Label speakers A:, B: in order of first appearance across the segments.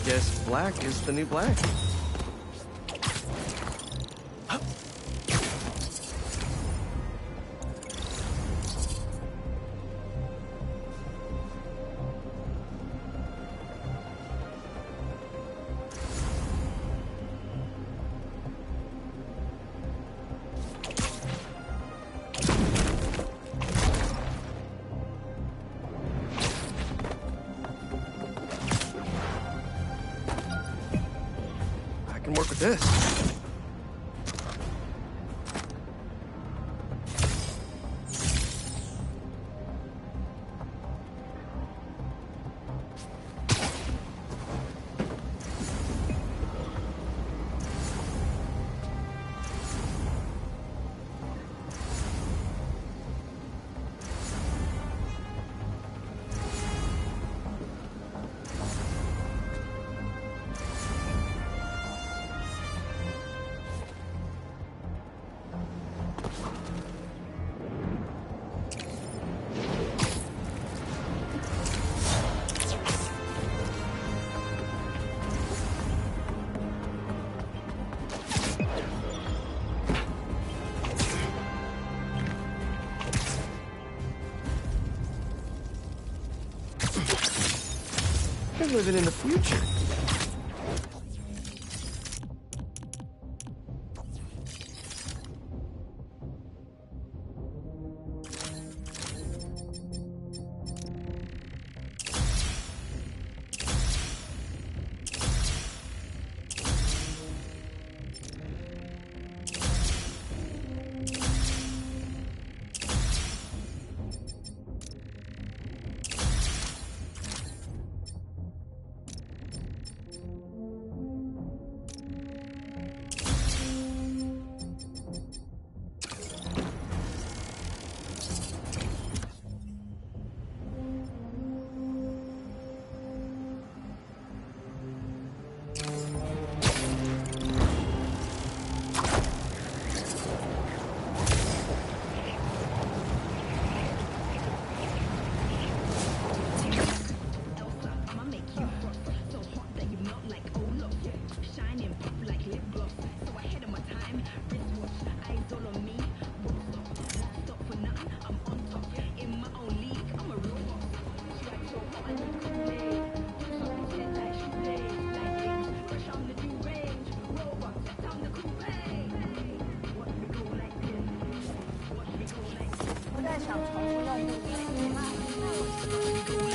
A: Guess black is the new black. I can work with this. We're living in the future.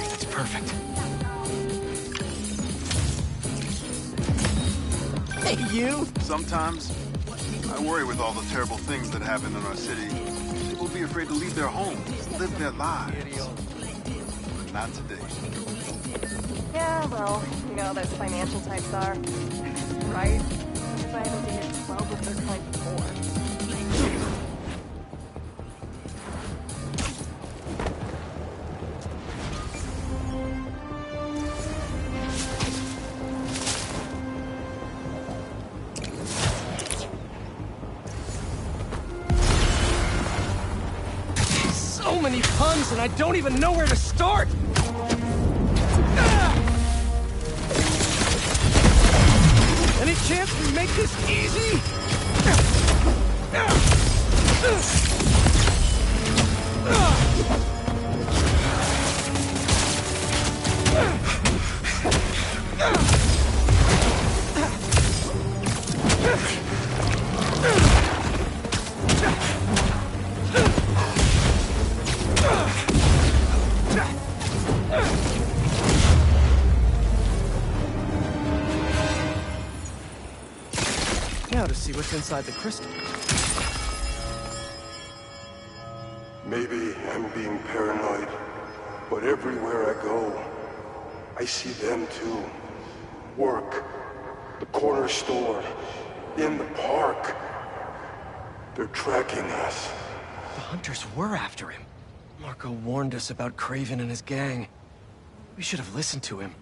A: That's perfect. Hey, you!
B: Sometimes, I worry with all the terrible things that happen in our city. People be afraid to leave their homes, live their lives. But not today.
C: Yeah, well, you know how those financial types are. Right? Because I haven't been in 12 of their kind before.
A: So many puns, and I don't even know where to start! Any chance we make this easy? Now to see what's inside the crystal.
D: Maybe I'm being paranoid, but everywhere I go, I see them too. Work, the corner store, in the park. They're tracking us.
A: The hunters were after him. Marco warned us about Craven and his gang. We should have listened to him.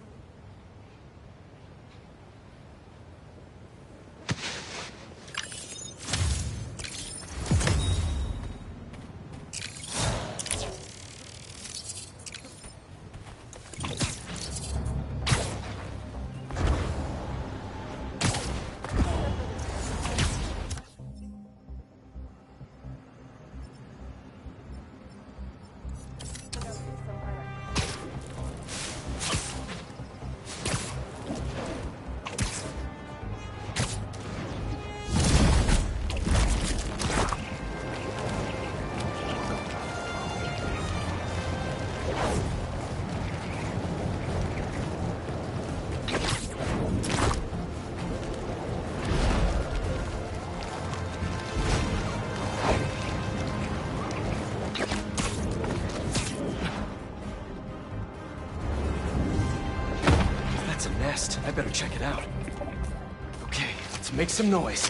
A: better check it out. Okay, let's make some noise.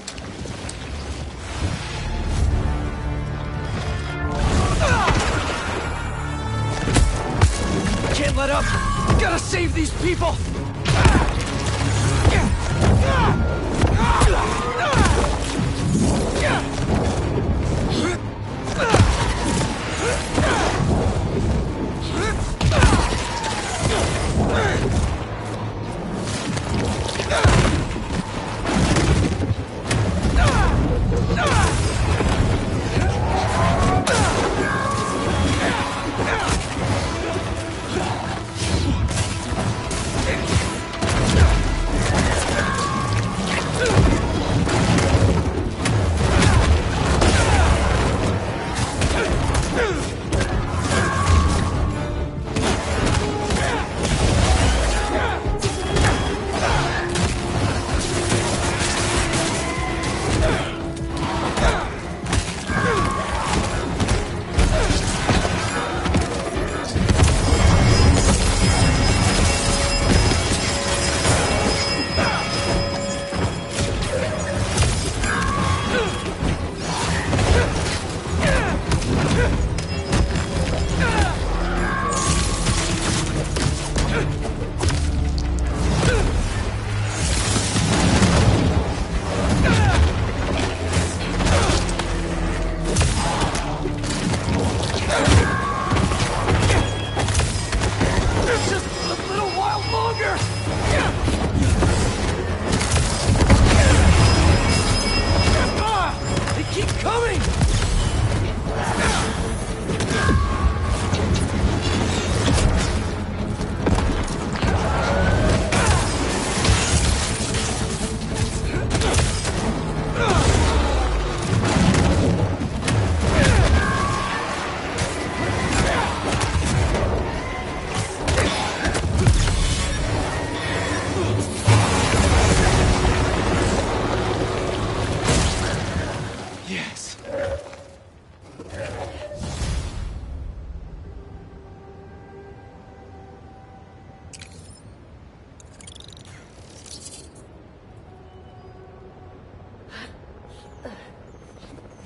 A: Can't let up! Gotta save these people!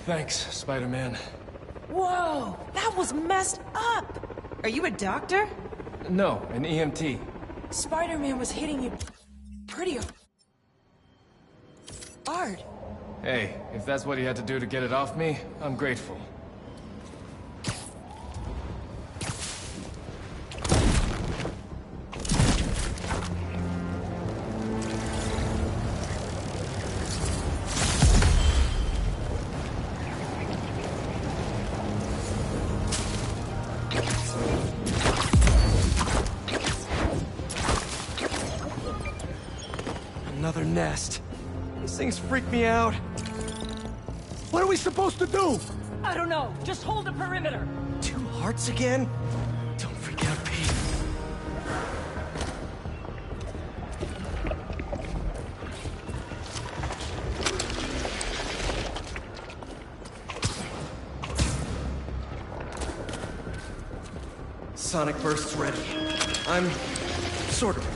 A: Thanks, Spider-Man.
E: Whoa, that was messed up! Are you a doctor?
A: No, an EMT.
E: Spider-Man was hitting you pretty hard.
A: Hey, if that's what he had to do to get it off me, I'm grateful. Another nest. These things freak me out. What are we supposed to do?
E: I don't know. Just hold the perimeter.
A: 2 hearts again? Don't freak out, Pete. Sonic burst's ready. I'm sort of.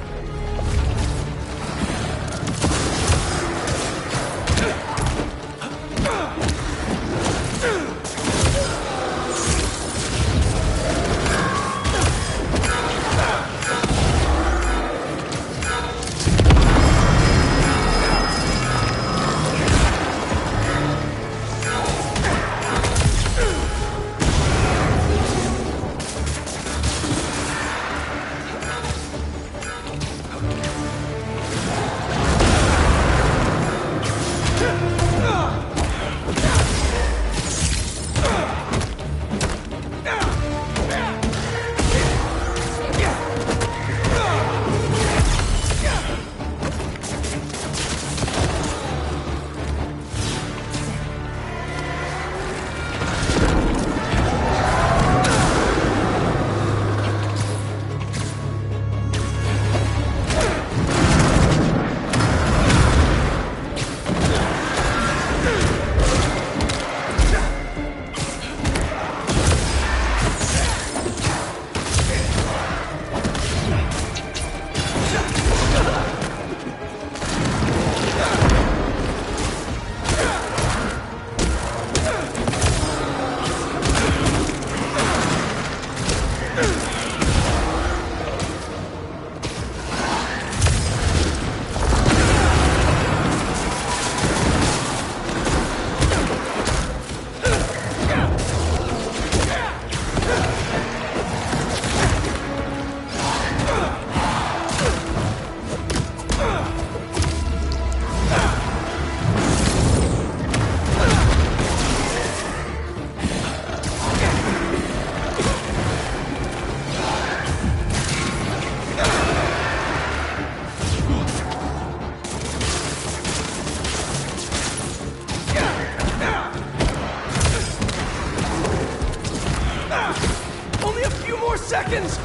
A: seconds!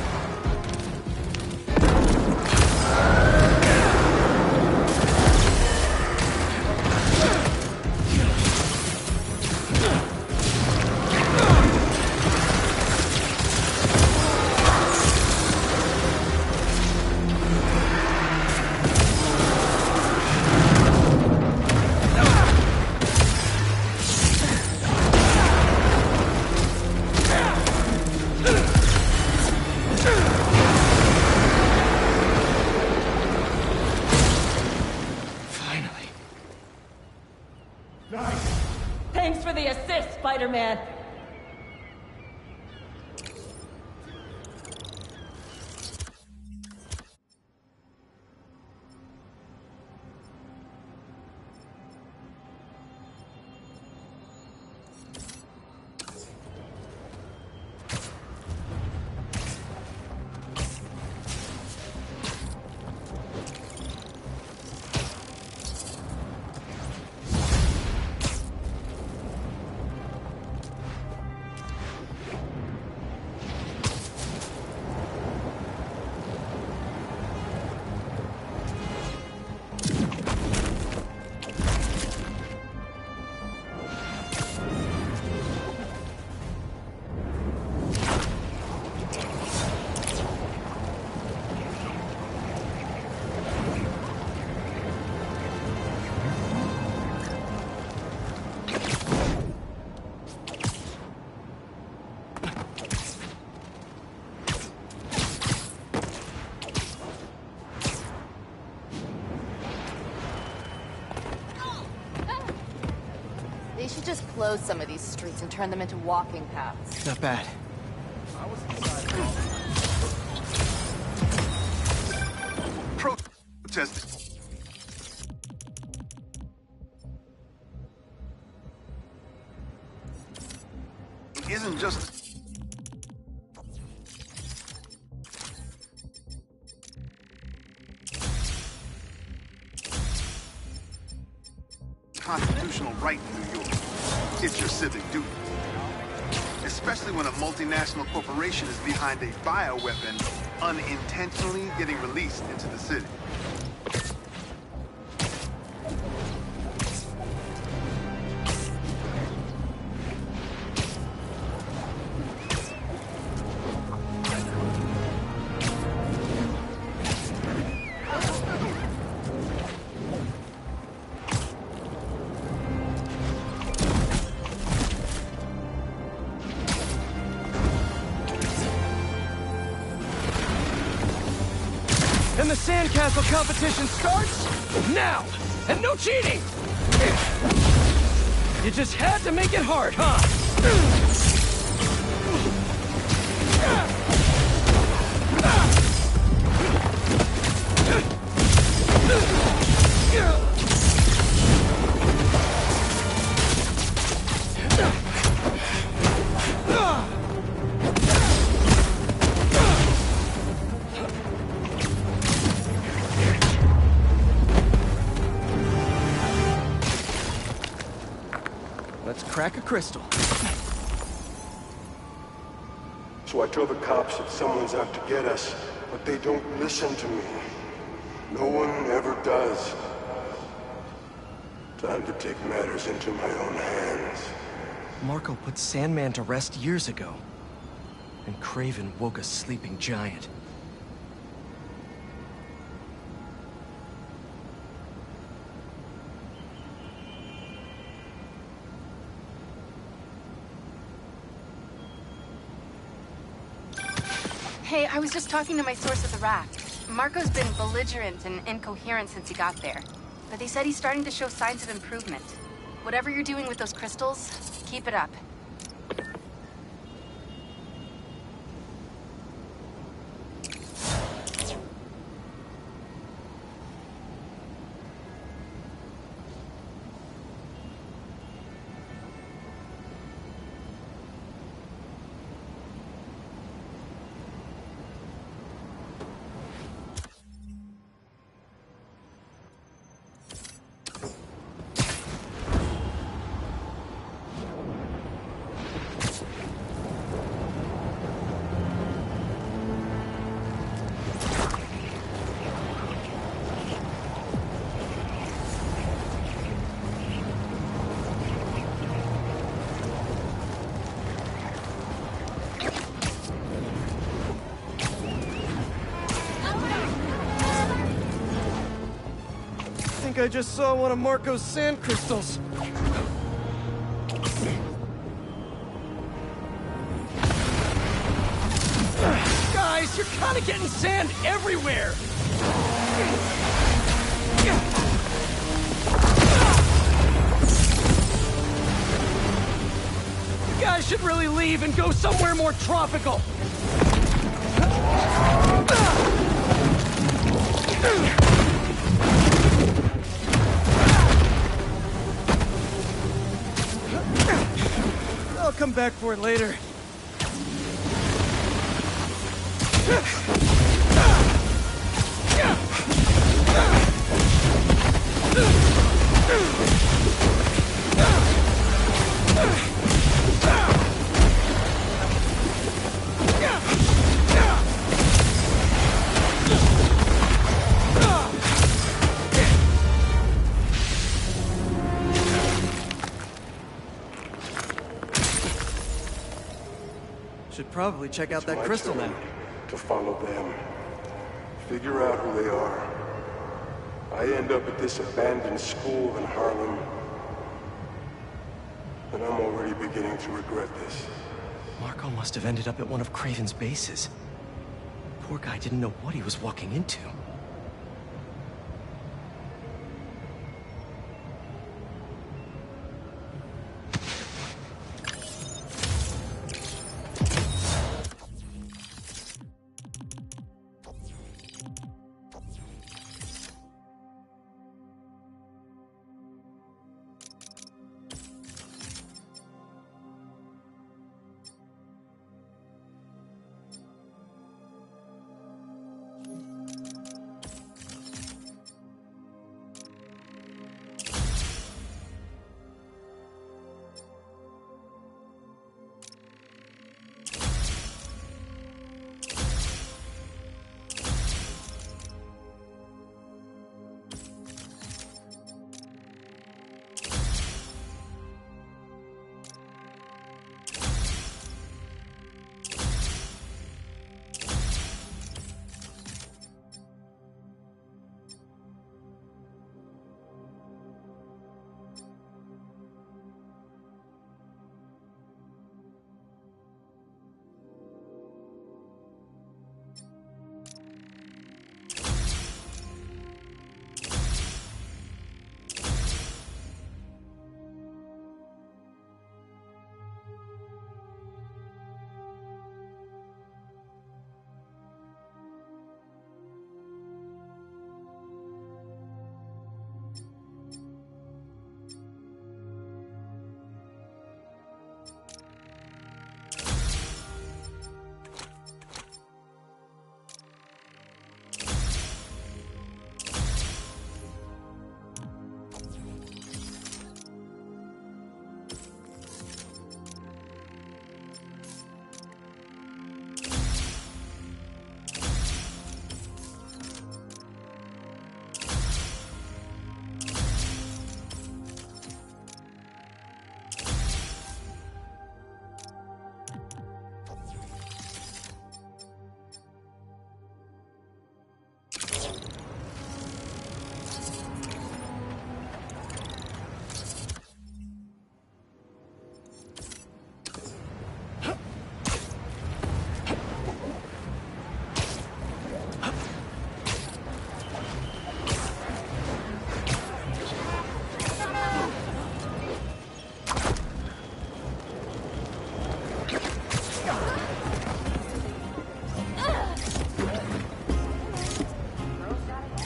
F: Thanks for the assist, Spider-Man.
G: They should just close some of these streets and turn them into walking paths.
A: Not bad.
B: Protest. Isn't just constitutional right in New York. It's your civic duty. Especially when a multinational corporation is behind a bioweapon unintentionally getting released into the city.
A: And the sandcastle competition starts now! And no cheating! You just had to make it hard, huh? Let's crack a crystal.
D: So I tell the cops that someone's out to get us, but they don't listen to me. No one ever does. Time to take matters into my own hands.
A: Marco put Sandman to rest years ago. And Kraven woke a sleeping giant.
H: Hey, I was just talking to my source at the raft. Marco's been belligerent and incoherent since he got there. But they said he's starting to show signs of improvement. Whatever you're doing with those crystals, keep it up.
A: think I just saw one of Marco's sand crystals. Guys, you're kind of getting sand everywhere! You guys should really leave and go somewhere more tropical! I'll come back for it later. Should probably check out that crystal now.
D: To follow them. Figure out who they are. I end up at this abandoned school in Harlem. And I'm already beginning to regret this.
A: Marco must have ended up at one of Craven's bases. Poor guy didn't know what he was walking into.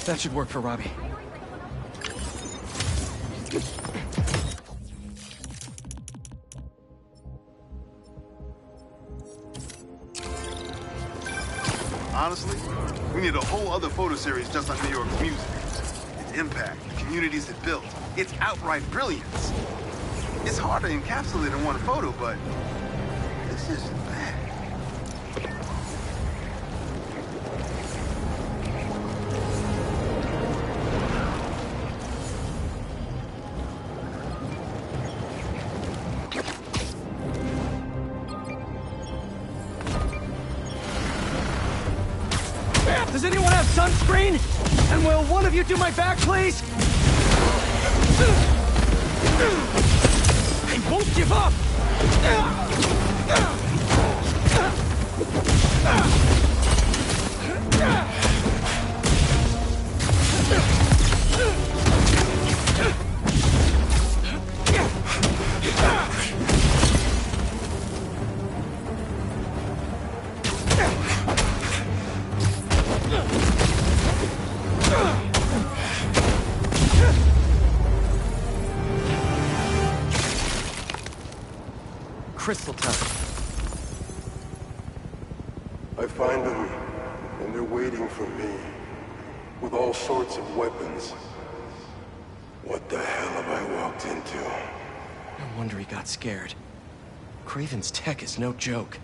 A: That should work for Robbie.
B: Honestly, we need a whole other photo series just on New York's music. Its impact, the communities it built, its outright brilliance. It's hard to encapsulate in one photo, but this isn't bad.
A: Does anyone have sunscreen? And will one of you do my back, please? I won't give up! Crystal time.
D: I find them, and they're waiting for me, with all sorts of weapons. What the hell have I walked into?
A: No wonder he got scared. Craven's tech is no joke.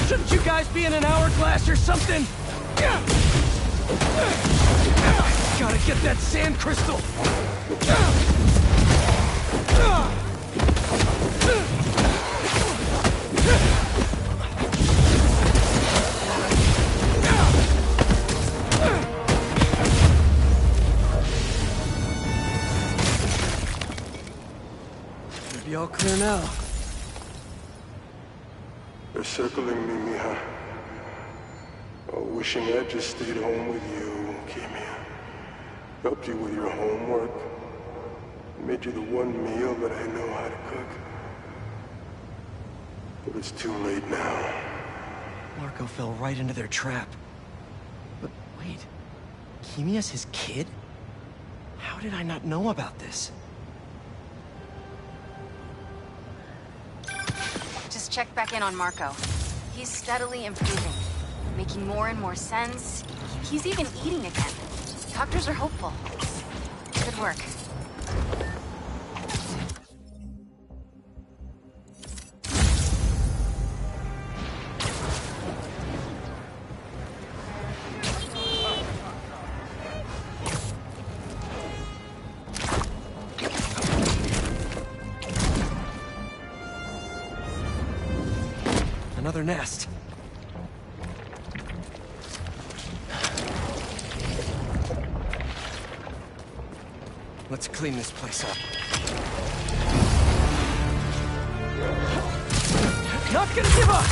A: Shouldn't you guys be in an hourglass or something? Gotta get that sand crystal! Should be all clear now.
D: They're circling me, Mija. Oh, wishing I'd just stayed home with you, Kimia. Helped you with your homework. Made you the one meal that I know how to cook. But it's too late now.
A: Marco fell right into their trap. But wait, Kimia's his kid? How did I not know about this?
H: Just check back in on Marco. He's steadily improving, making more and more sense. He's even eating again. Doctors are hopeful. Good work.
A: Another nest. Let's clean this place up. Not gonna give up!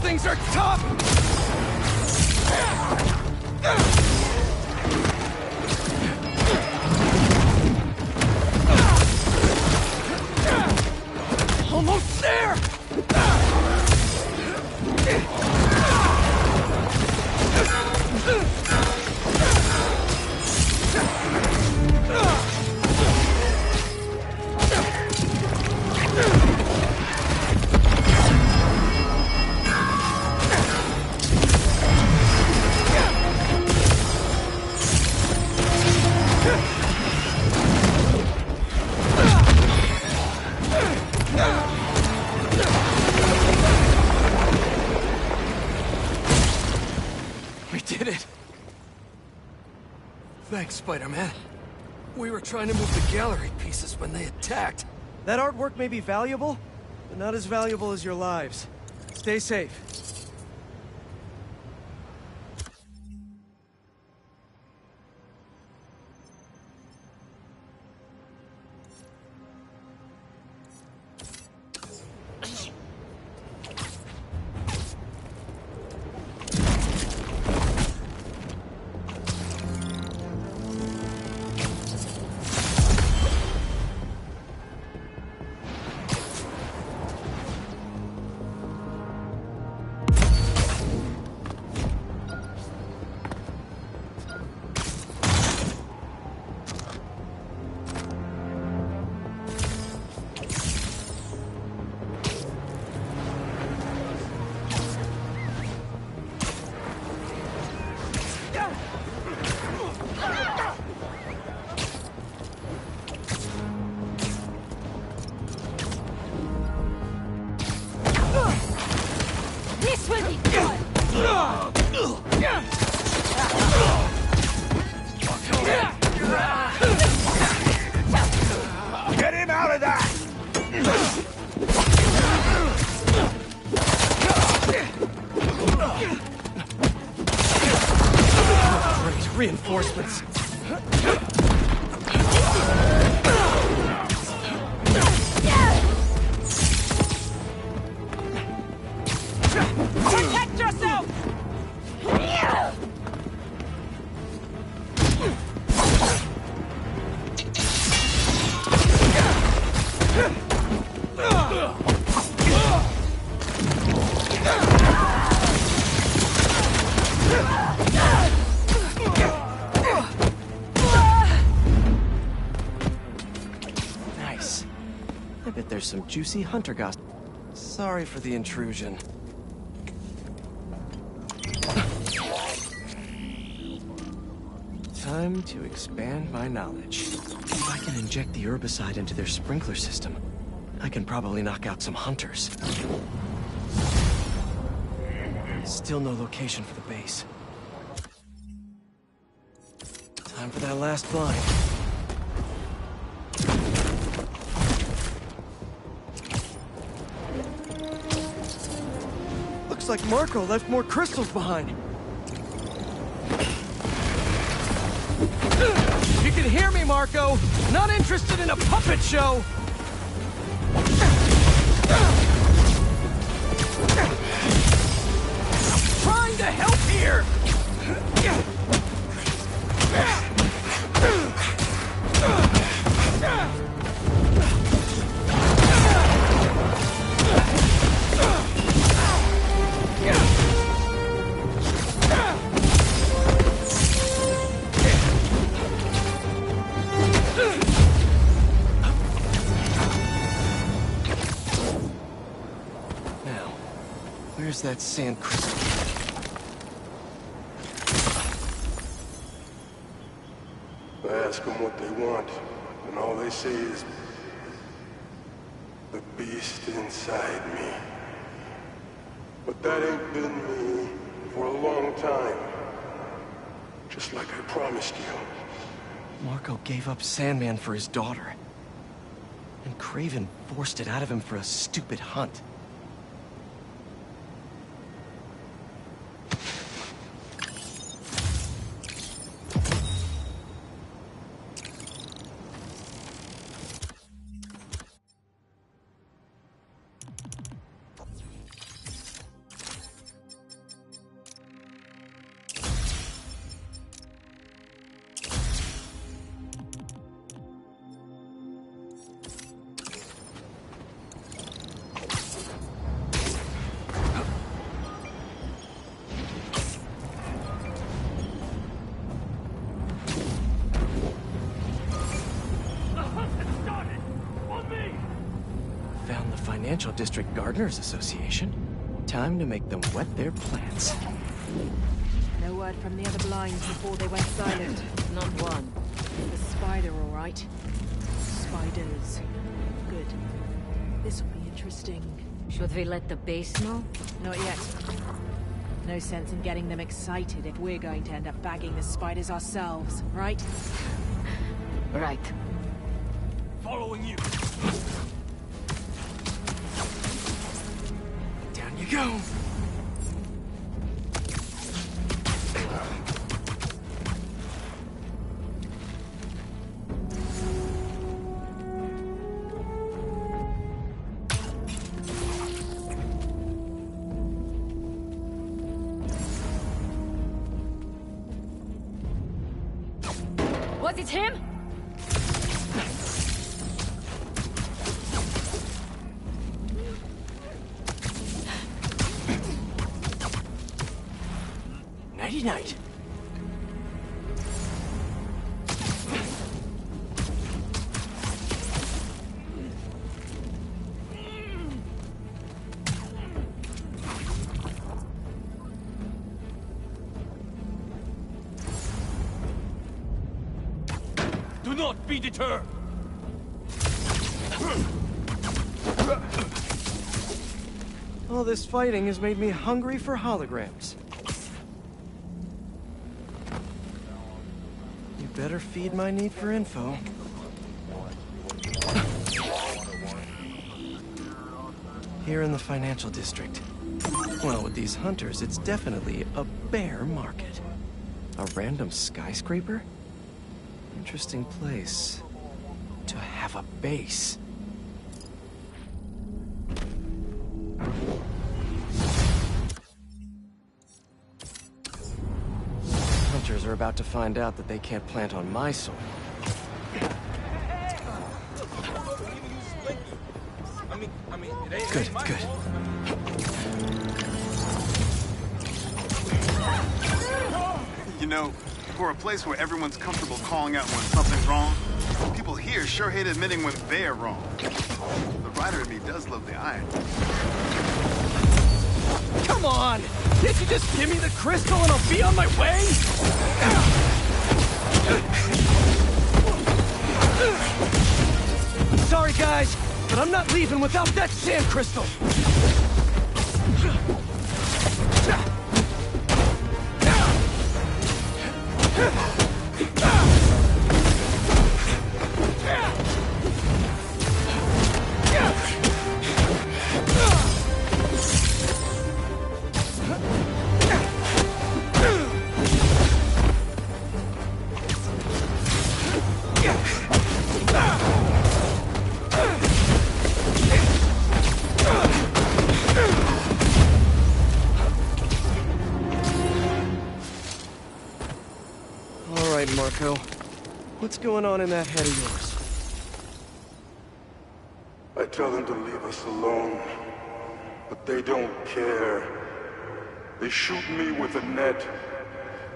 A: things are tough! Almost there! We did it! Thanks, Spider-Man. We were trying to move the gallery pieces when they attacked. That artwork may be valuable, but not as valuable as your lives. Stay safe.
D: Get him out of that!
A: Great reinforcements.
E: Protect yourself!
A: Nice. I bet there's some juicy hunter gossip. Sorry for the intrusion. Time to expand my knowledge. If I can inject the herbicide into their sprinkler system, I can probably knock out some hunters. Still no location for the base. Time for that last blind. Looks like Marco left more crystals behind. You can hear me, Marco! Not interested in a puppet show! Trying to help here! Now, where's that sand crystal?
D: I ask them what they want, and all they say is, the beast inside me. But that ain't been me for a long time. Just like I promised you.
A: Marco gave up Sandman for his daughter. And Craven forced it out of him for a stupid hunt. Financial District Gardeners Association. Time to make them wet their plants.
E: No word from the other blinds before they went silent.
F: Not one.
E: The spider, all right. Spiders. Good. This'll be interesting.
F: Should we let the base know?
E: Not yet. No sense in getting them excited if we're going to end up bagging the spiders ourselves, right?
F: Right.
A: Following you. Down you go.
F: Was it him?
A: Nighty-night.
I: Do not be deterred!
A: All this fighting has made me hungry for holograms. You better feed my need for info. Here in the financial district. Well, with these hunters, it's definitely a bear market. A random skyscraper? Interesting place to have a base. Hunters are about to find out that they can't plant on my soil. Good, good.
B: You know, for a place where everyone's comfortable calling out when something's wrong, people here sure hate admitting when they're wrong. The writer in me does love the irony.
A: Come on! Can't you just give me the crystal and I'll be on my way? Sorry, guys, but I'm not leaving without that sand crystal! All right, Marco. What's going on in that head of yours?
D: I tell them to leave us alone, but they don't care. They shoot me with a net,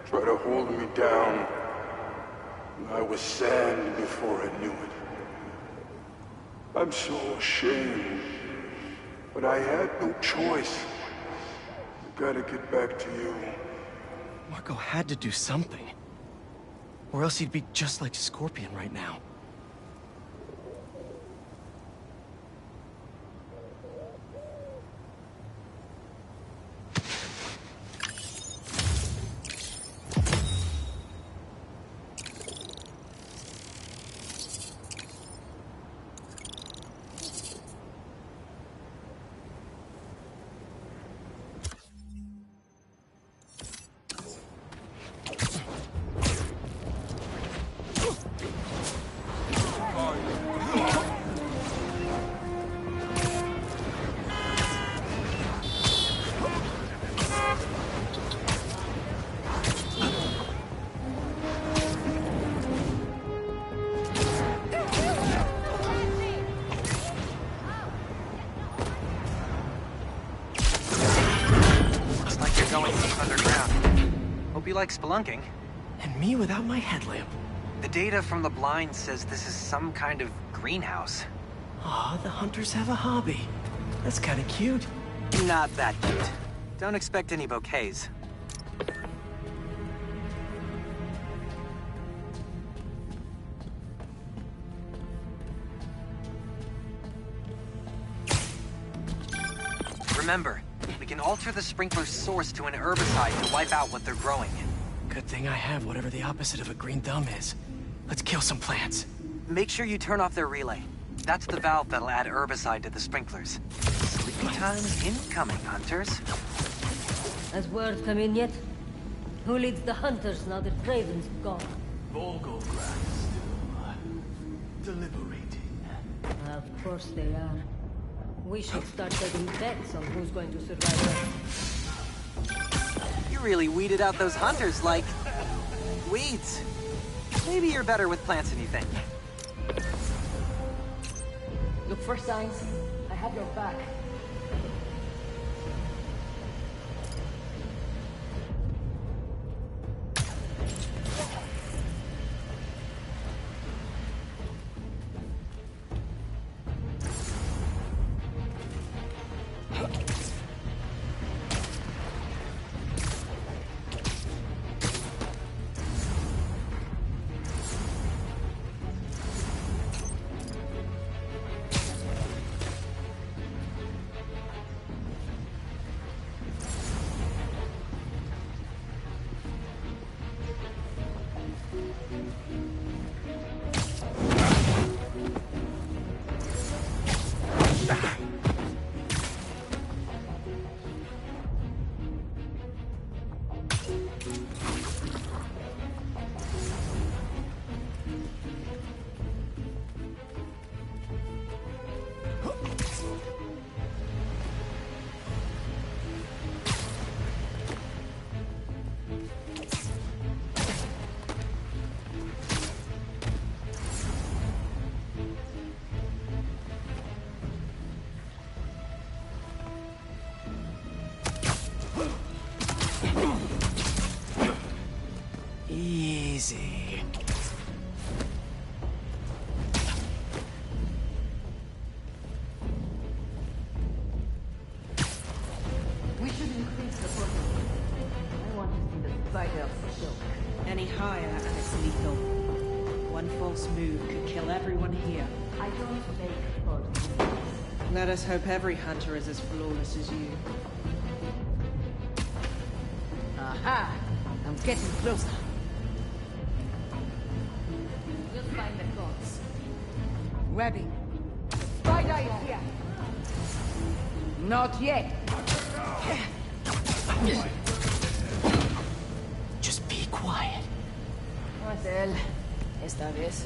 D: try to hold me down. I was sand before I knew it. I'm so ashamed, but I had no choice. I gotta get back to you.
A: Marco had to do something. Or else he'd be just like Scorpion right now.
J: Hope you like spelunking.
A: And me without my headlamp.
J: The data from the blind says this is some kind of greenhouse.
A: Aw, the hunters have a hobby. That's kind of cute.
J: Not that cute. Don't expect any bouquets. Remember, we can alter the sprinkler's source to an herbicide to wipe out what they're growing.
A: Good thing I have whatever the opposite of a green thumb is. Let's kill some plants.
J: Make sure you turn off their relay. That's the valve that'll add herbicide to the sprinklers. Sleepy time incoming, hunters.
F: Has word come in yet? Who leads the hunters now that Raven's gone?
I: Volgograd still deliberating.
F: Of course they are. We should start taking bets on who's going to survive.
J: You really weeded out those hunters like... weeds. Maybe you're better with plants than you think.
F: Look for signs. I have your back.
A: Easy.
F: We should increase the focus. I want to see the spider for sure.
E: Any higher and it's lethal. One false move could kill everyone here.
F: I don't make fun.
E: Let us hope every hunter is as flawless as you.
F: Aha! I'm getting closer. We'll find the gods. Webbing. The spider is here. Not yet.
A: Just be quiet.
F: Pues él. Esta vez.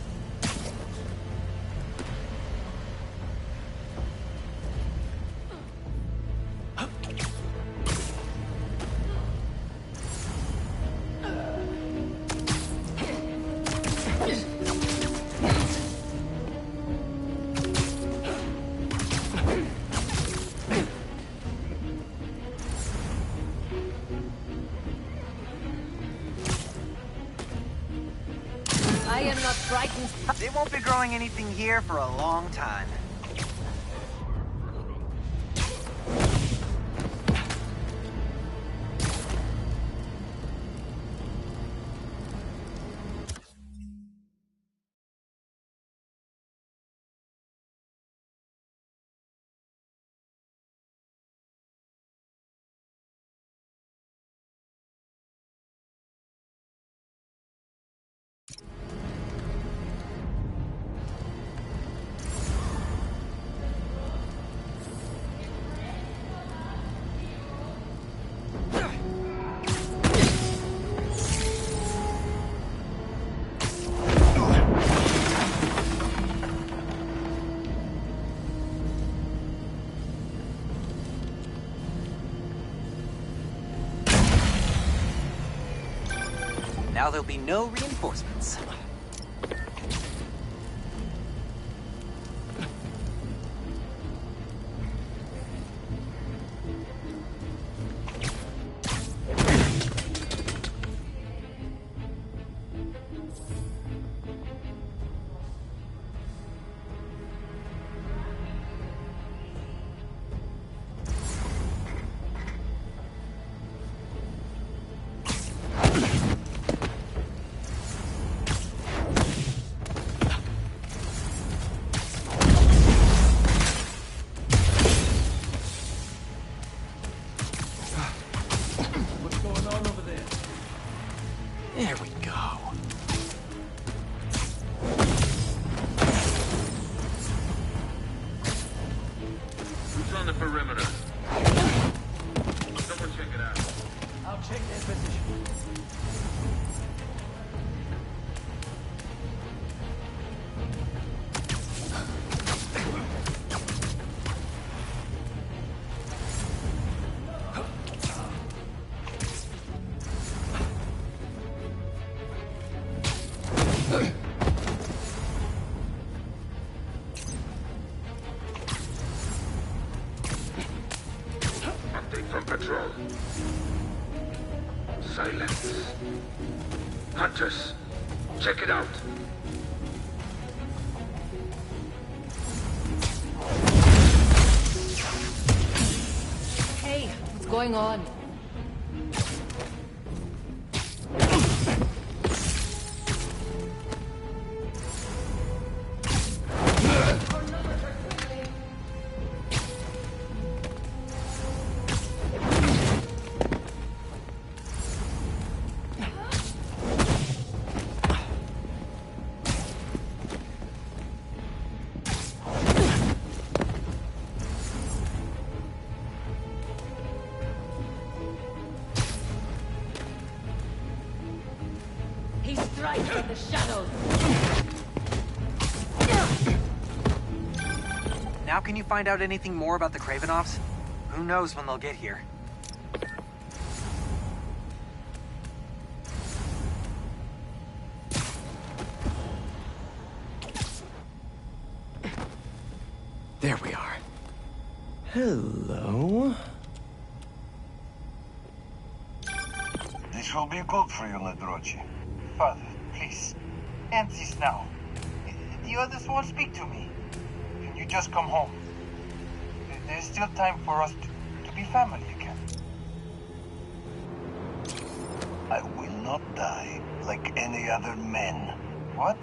F: I am not frightened.
J: They won't be growing anything here for a long time. Now there'll be no reinforcements.
I: perimeter. Someone check it out.
J: I'll check their position.
D: Update from patrol. Silence. Hunters, check it out.
F: Hey, what's going on? He strikes from the shadows.
J: Now can you find out anything more about the Kravenovs? Who knows when they'll get here?
A: There we are. Hello?
K: This will be good for you, Ladrochi. Father, please, end this now. The others won't speak to me. Can you just come home? There's still time for us to be family again. I will not die like any other men. What?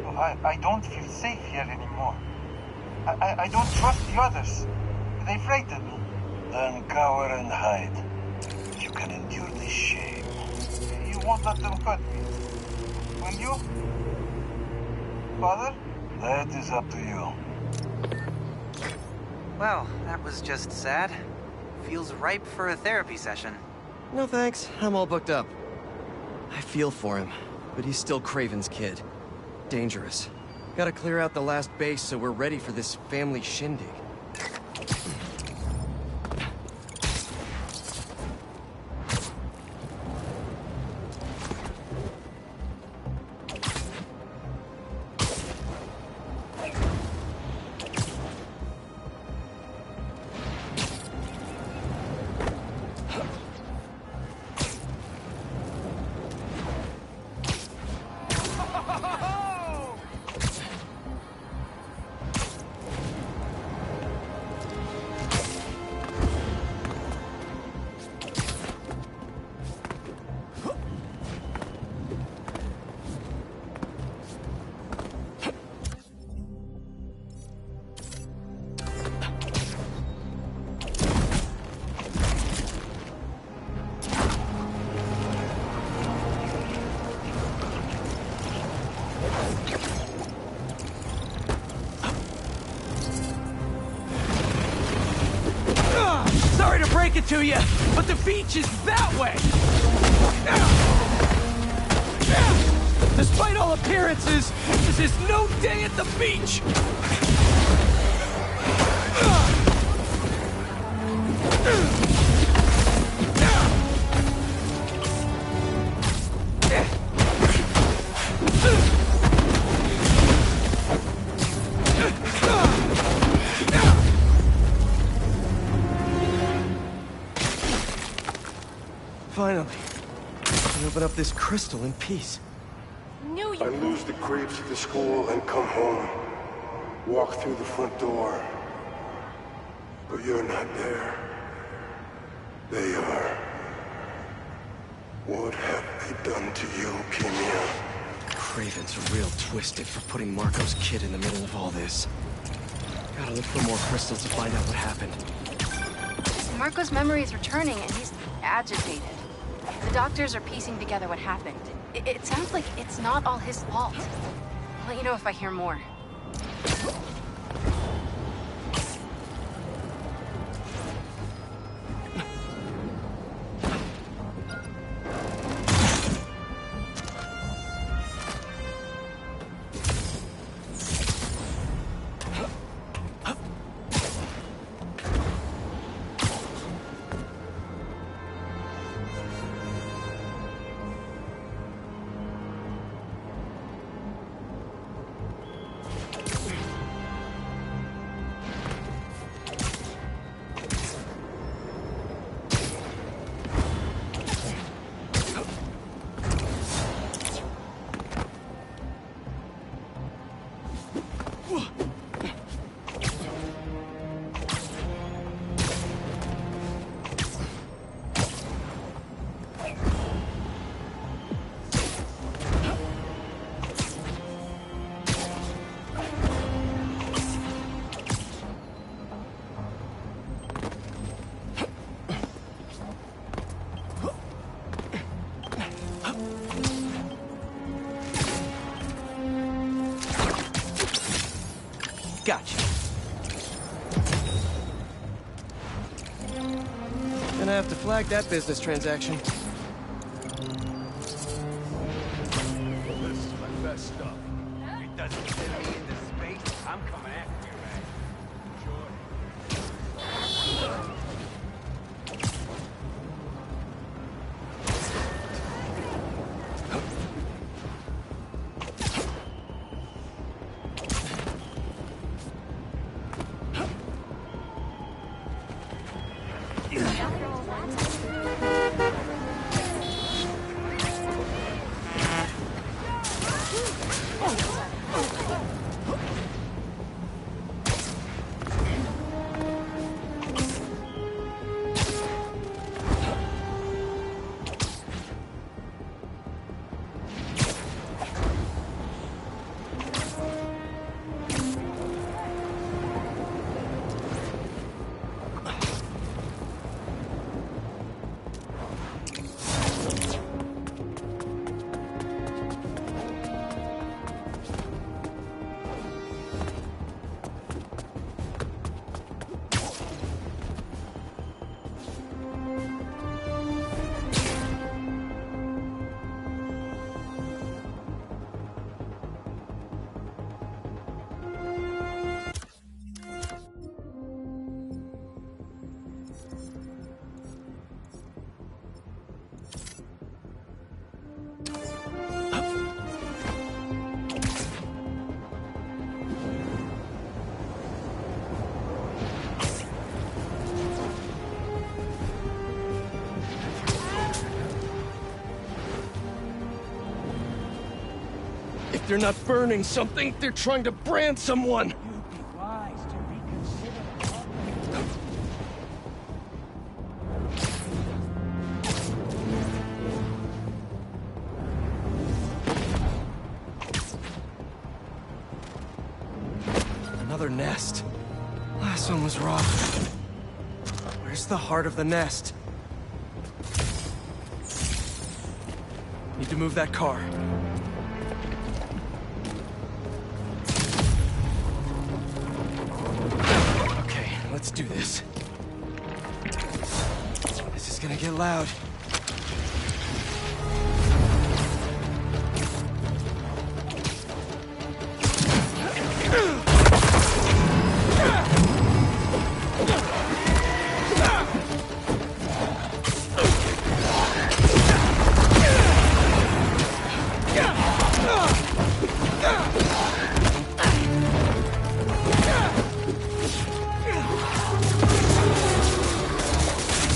K: Oh, I don't feel safe here anymore. I don't trust the others. They frighten me. Then cower and hide. You can endure this shame. You won't let them hurt me, will you? Father? That is up to you.
J: Well, that was just sad. Feels ripe for a therapy session.
A: No thanks, I'm all booked up. I feel for him, but he's still Kraven's kid. Dangerous. Gotta clear out the last base so we're ready for this family shindig.
L: Sorry to break it to you, but the beach is that way! Despite all appearances, this is no day at the beach!
A: Finally. I can open up this crystal in peace.
C: Knew
D: I
C: you.
D: lose the grapes at the school and come home. Walk through the front door. But you're not there. They are. What have they done to you, Kimia?
A: Kraven's real twisted for putting Marco's kid in the middle of all this. Gotta look for more crystals to find out what happened.
H: Marco's memory is returning and he's agitated. The doctors are piecing together what happened. It sounds like it's not all his fault. I'll let you know if I hear more.
L: Gotcha.
A: Gonna have to flag that business transaction.
I: This is my best stuff. It doesn't send me into space. I'm coming after you, man. Enjoy.
A: If they're not burning something, they're trying to brand someone!
L: You'd be wise to reconsider.
A: Another nest. Last one was rough. Where's the heart of the nest? Need to move that car. Okay, let's do this. This is gonna get loud.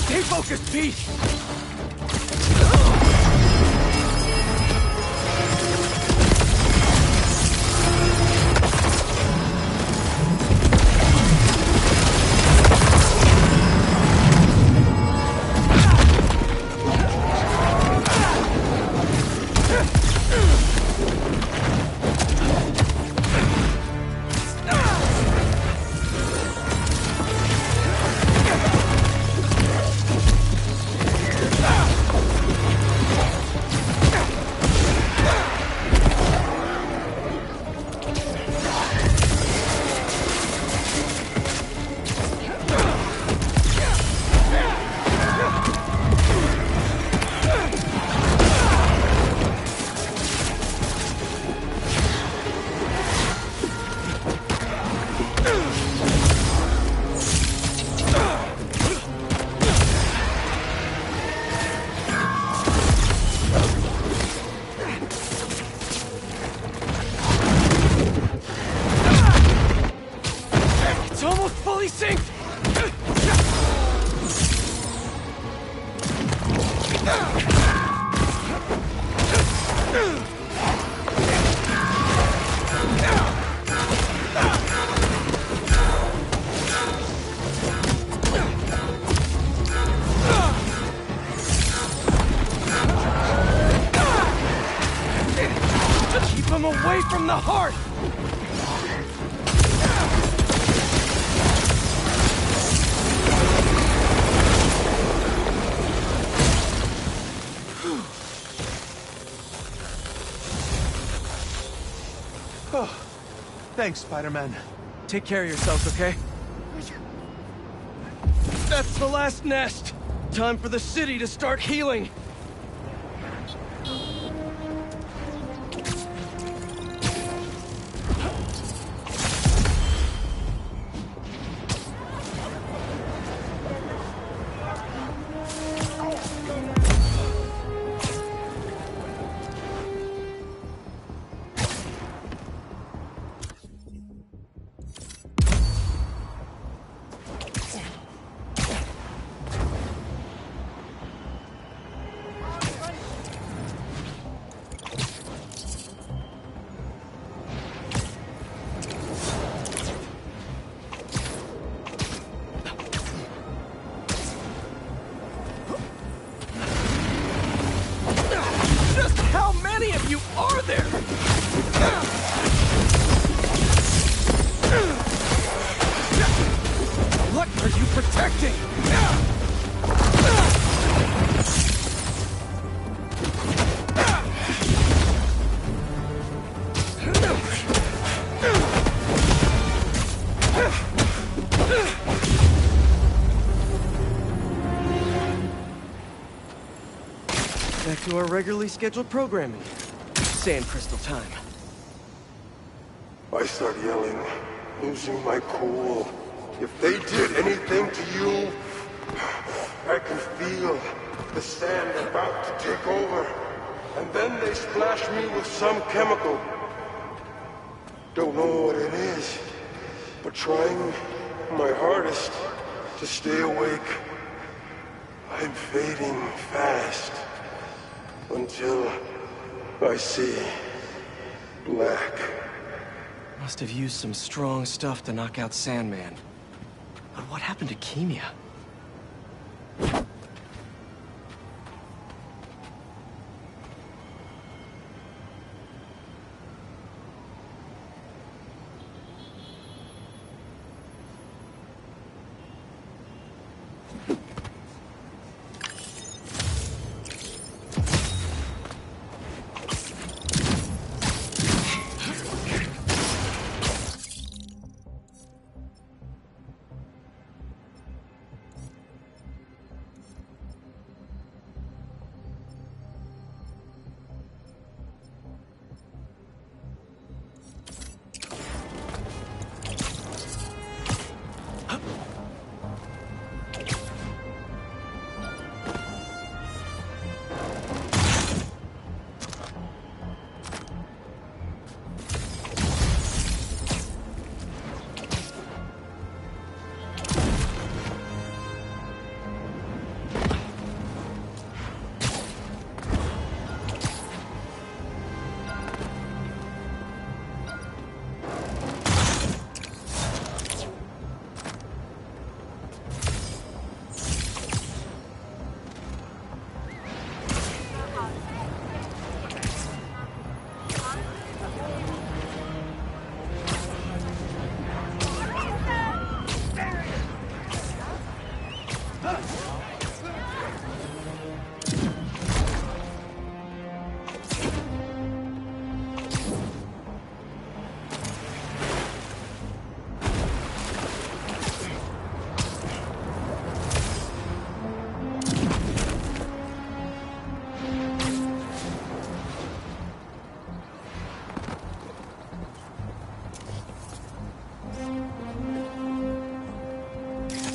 L: Stay focused, Pete!
A: Almost fully synced! Keep him away from the heart!
I: Oh, thanks, Spider-Man.
A: Take care of yourselves, okay? That's the last nest! Time for the city to start healing! Back to our regularly scheduled programming. Sand crystal time.
D: I start yelling, losing my cool. If they did anything to you, I can feel the sand about to take over. And then they splash me with some chemical. Don't know what it is, but trying my hardest to stay awake. I'm fading fast until I see black.
A: Must have used some strong stuff to knock out Sandman. But what happened to Kemia?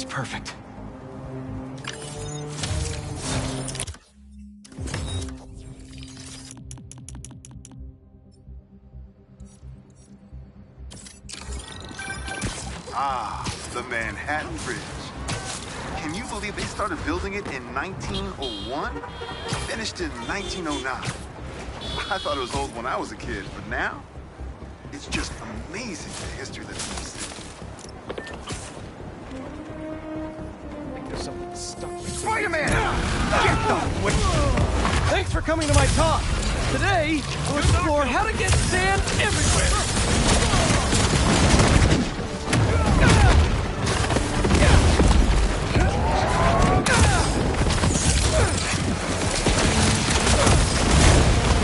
A: Perfect.
B: Ah, the Manhattan Bridge. Can you believe they started building it in 1901? Finished in 1909. I thought it was old when I was a kid, but now, it's just amazing the history that's in the city.
A: Spider-Man! Get the way! Thanks for coming to my talk. Today, we'll explore how to get sand everywhere.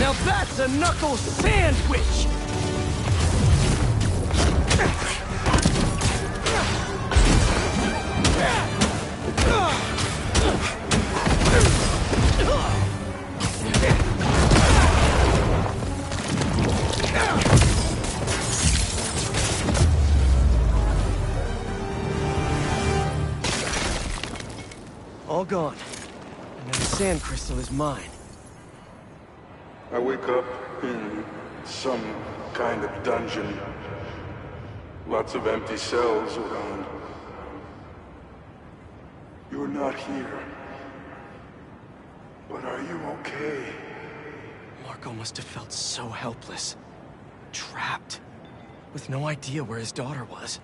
A: Now that's a knuckle sandwich! All gone. And now the sand crystal is mine.
D: I wake up in some kind of dungeon. Lots of empty cells around. You're not here. But are you okay?
A: Marco must have felt so helpless. Trapped. With no idea where his daughter was.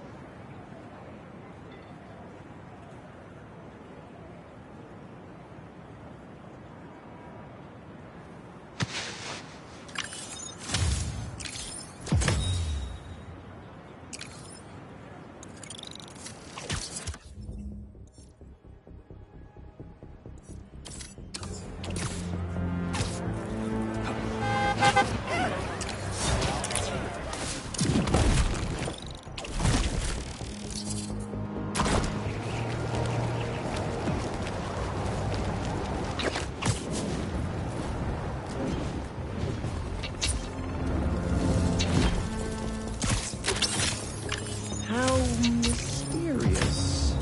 A: How mysterious.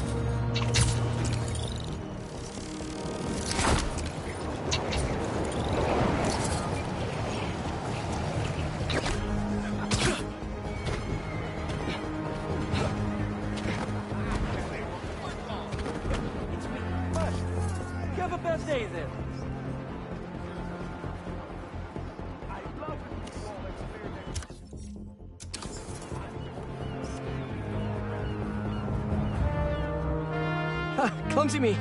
L: You have a bad day then.
A: Ha! Clumsy me!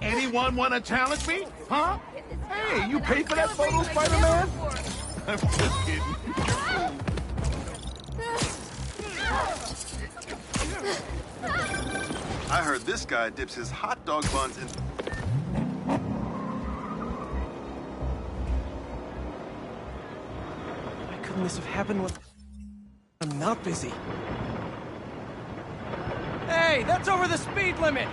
I: Anyone want to challenge me? Huh? Hey, you paid for that photo, Spider-Man? I'm just kidding.
B: I heard this guy dips his hot dog buns in...
A: Why couldn't this have happened when I'm not busy?
L: Hey, that's over the speed limit!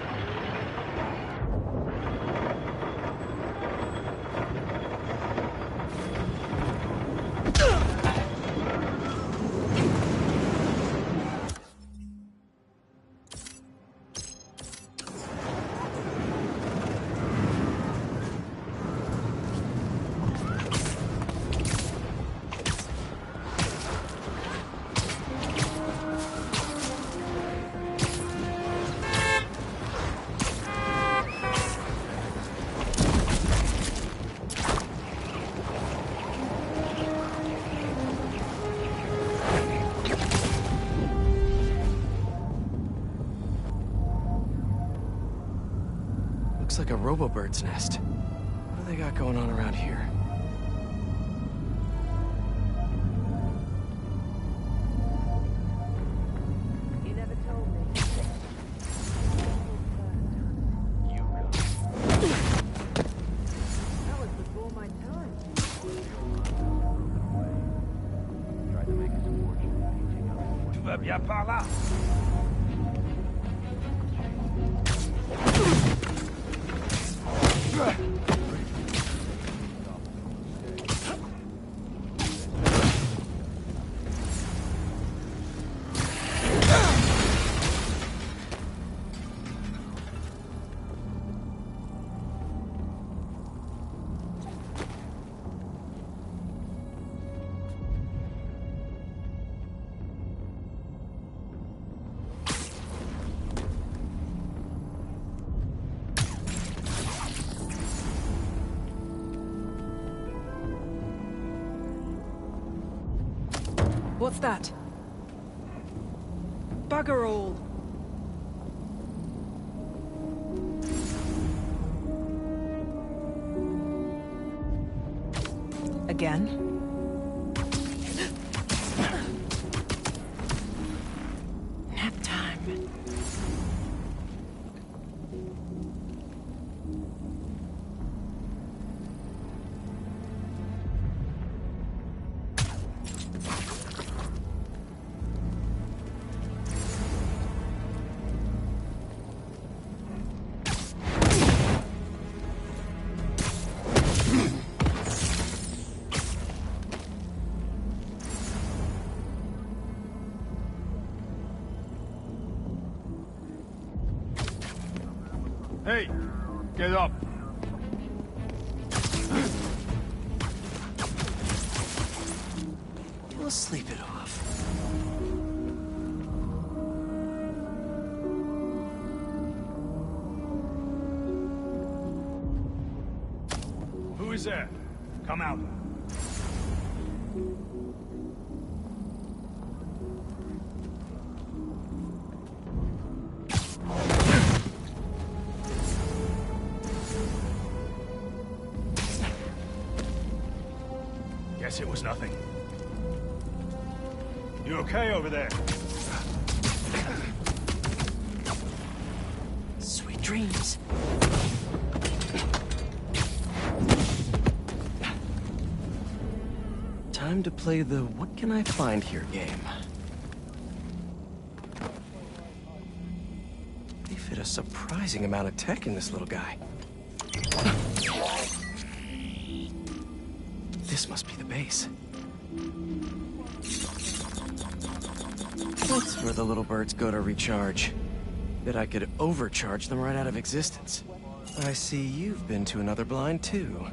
A: Looks like a robo-bird's nest. What do they got going on around here?
E: You never told me. That was before my time.
I: Tried to make us a fortune. Tu vas bien par là.
E: What's that? Bugger all. Again? Nap time.
I: Hey, get up.
A: We'll sleep it off.
I: Who is there? Come out. Guess it was nothing. You okay over there?
A: Sweet dreams. Time to play the what can I find here game. They fit a surprising amount of tech in this little guy. This must be the base. That's where the little birds go to recharge. Bet I could overcharge them right out of existence. I see you've been to another blind too.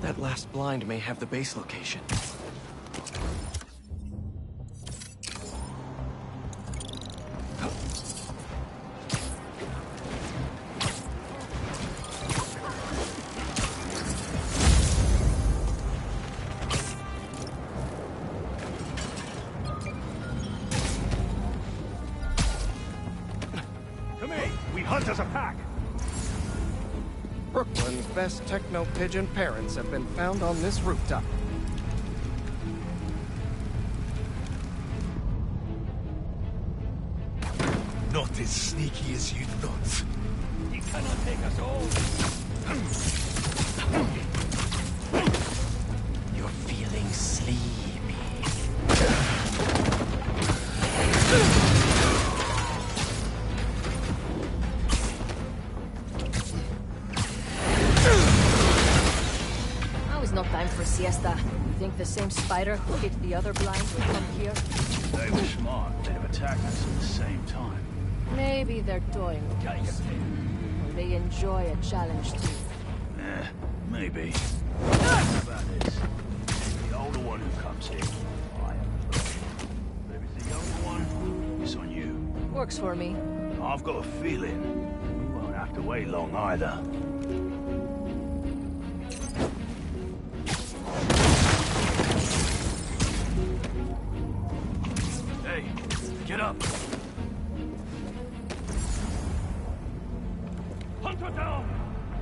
A: That last blind may have the base location.
I: To me, we hunt as a pack.
A: Brooklyn's best techno-pigeon parents have been found on this rooftop.
I: Not as sneaky as you thought. You cannot take us all.
A: You're feeling sleepy.
F: Now is not time for siesta. You think the same spider who hit the other blinds will come here?
I: They were smart. They'd have attacked us at the same time.
F: Maybe they're toying with us. Or they enjoy a challenge too.
I: Maybe. How about this? The older one who comes here, I am the first. But if it's the younger one, it's on you.
F: Works for me.
I: I've got a feeling we won't have to wait long either. Hey, get up! Hunter down!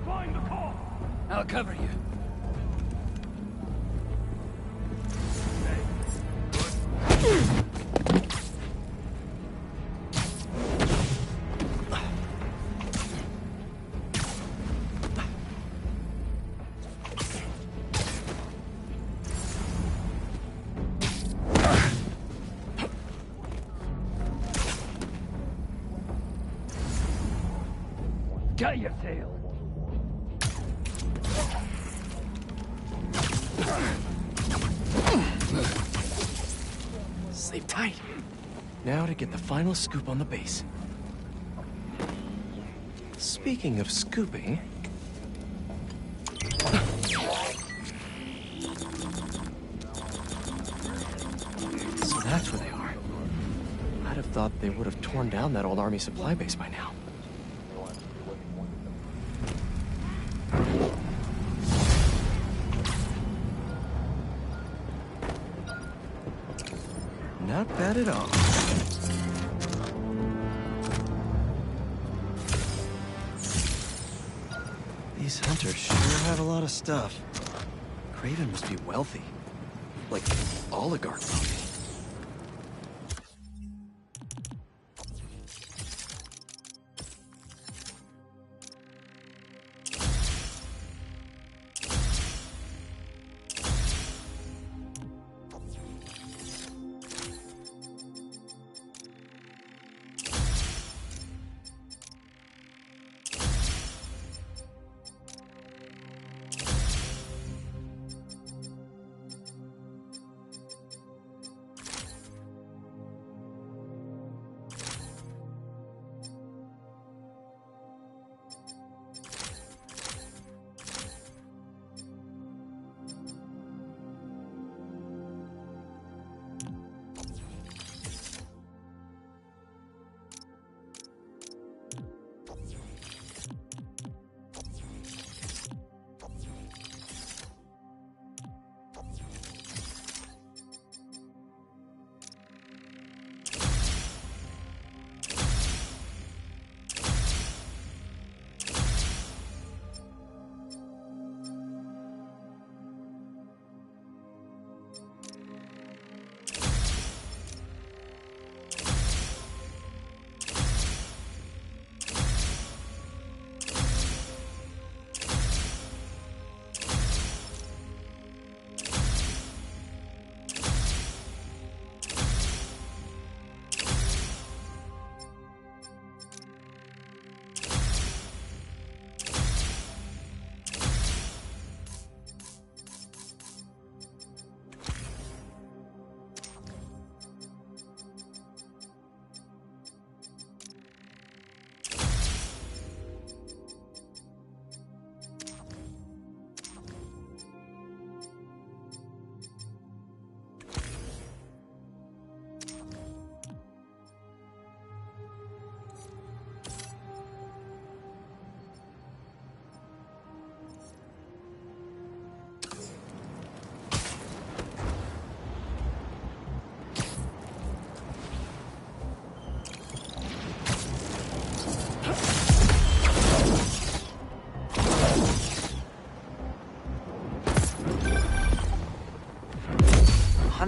I: Find the car!
L: I'll cover you. Got your tail.
A: Sleep tight. Now to get the final scoop on the base. Speaking of scooping... So that's where they are. I'd have thought they would have torn down that old army supply base by now. Not bad at all. These hunters sure have a lot of stuff. Craven must be wealthy. Like, oligarch wealthy.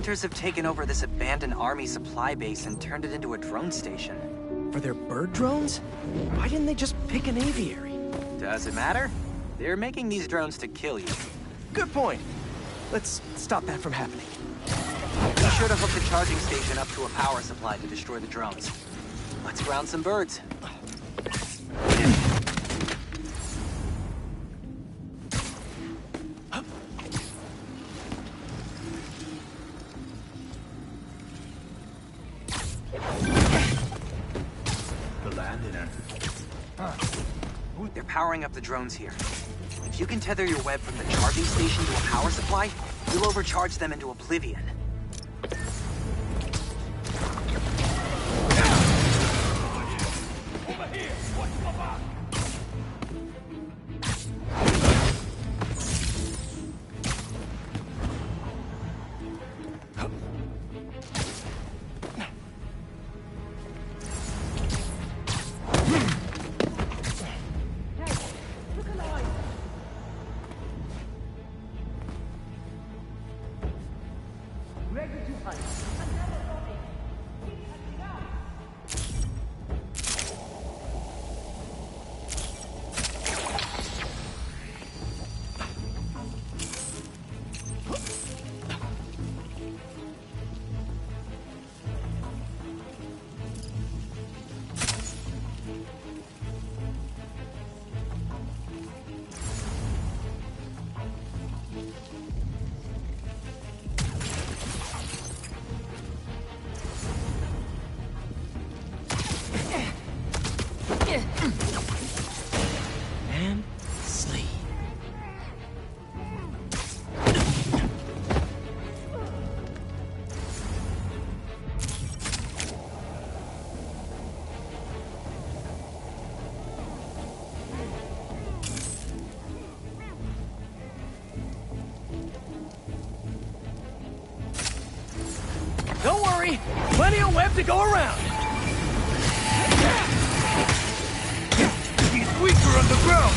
J: hunters have taken over this abandoned army supply base and turned it into a drone station.
A: For their bird drones? Why didn't they just pick an aviary?
J: Does it matter? They're making these drones to kill you.
A: Good point. Let's stop that from happening.
J: Be sure to hook the charging station up to a power supply to destroy the drones. Let's ground some birds.
I: The landing her.
J: They're powering up the drones here. If you can tether your web from the charging station to a power supply, you'll overcharge them into oblivion.
A: And sleep. Don't worry, plenty of web to go around.
I: He's weaker underground.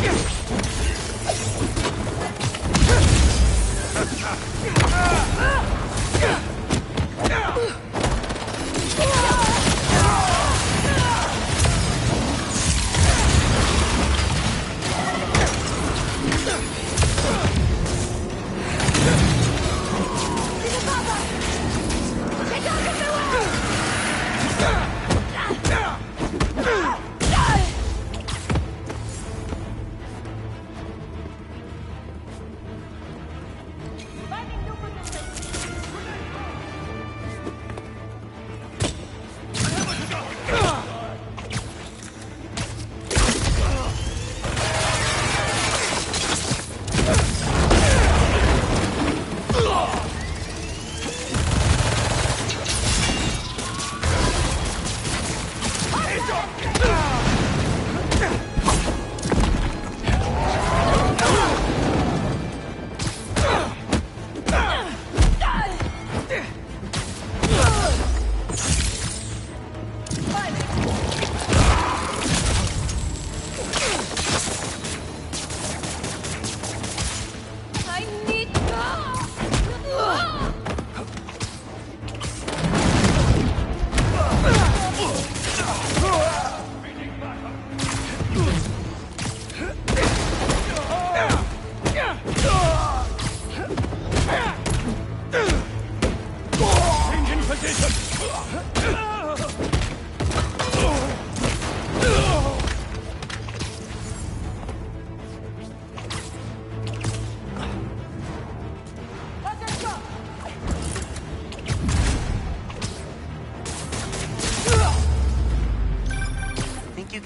A: Yeah.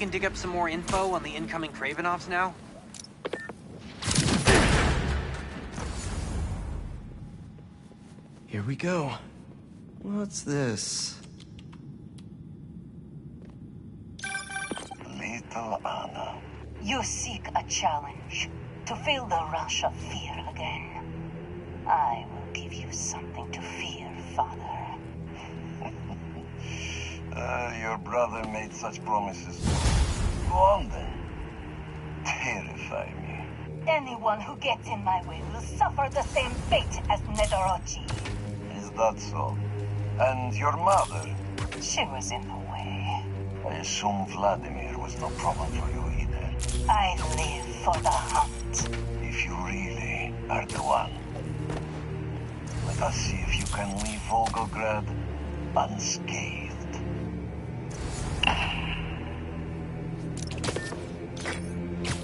J: can dig up some more info on the incoming Kravenovs now?
A: Here we go. What's this?
K: Little Anna.
M: You seek a challenge to feel the rush of fear again. I will give you something to fear, Father.
K: Your brother made such promises. Go on then. Terrify me.
M: Anyone who gets in my way will suffer the same fate as Nedorochi.
K: Is that so? And your mother?
M: She was in the way.
K: I assume Vladimir was no problem for you either.
M: I live for the hunt.
K: If you really are the one, let us see if you can leave Volgograd unscathed.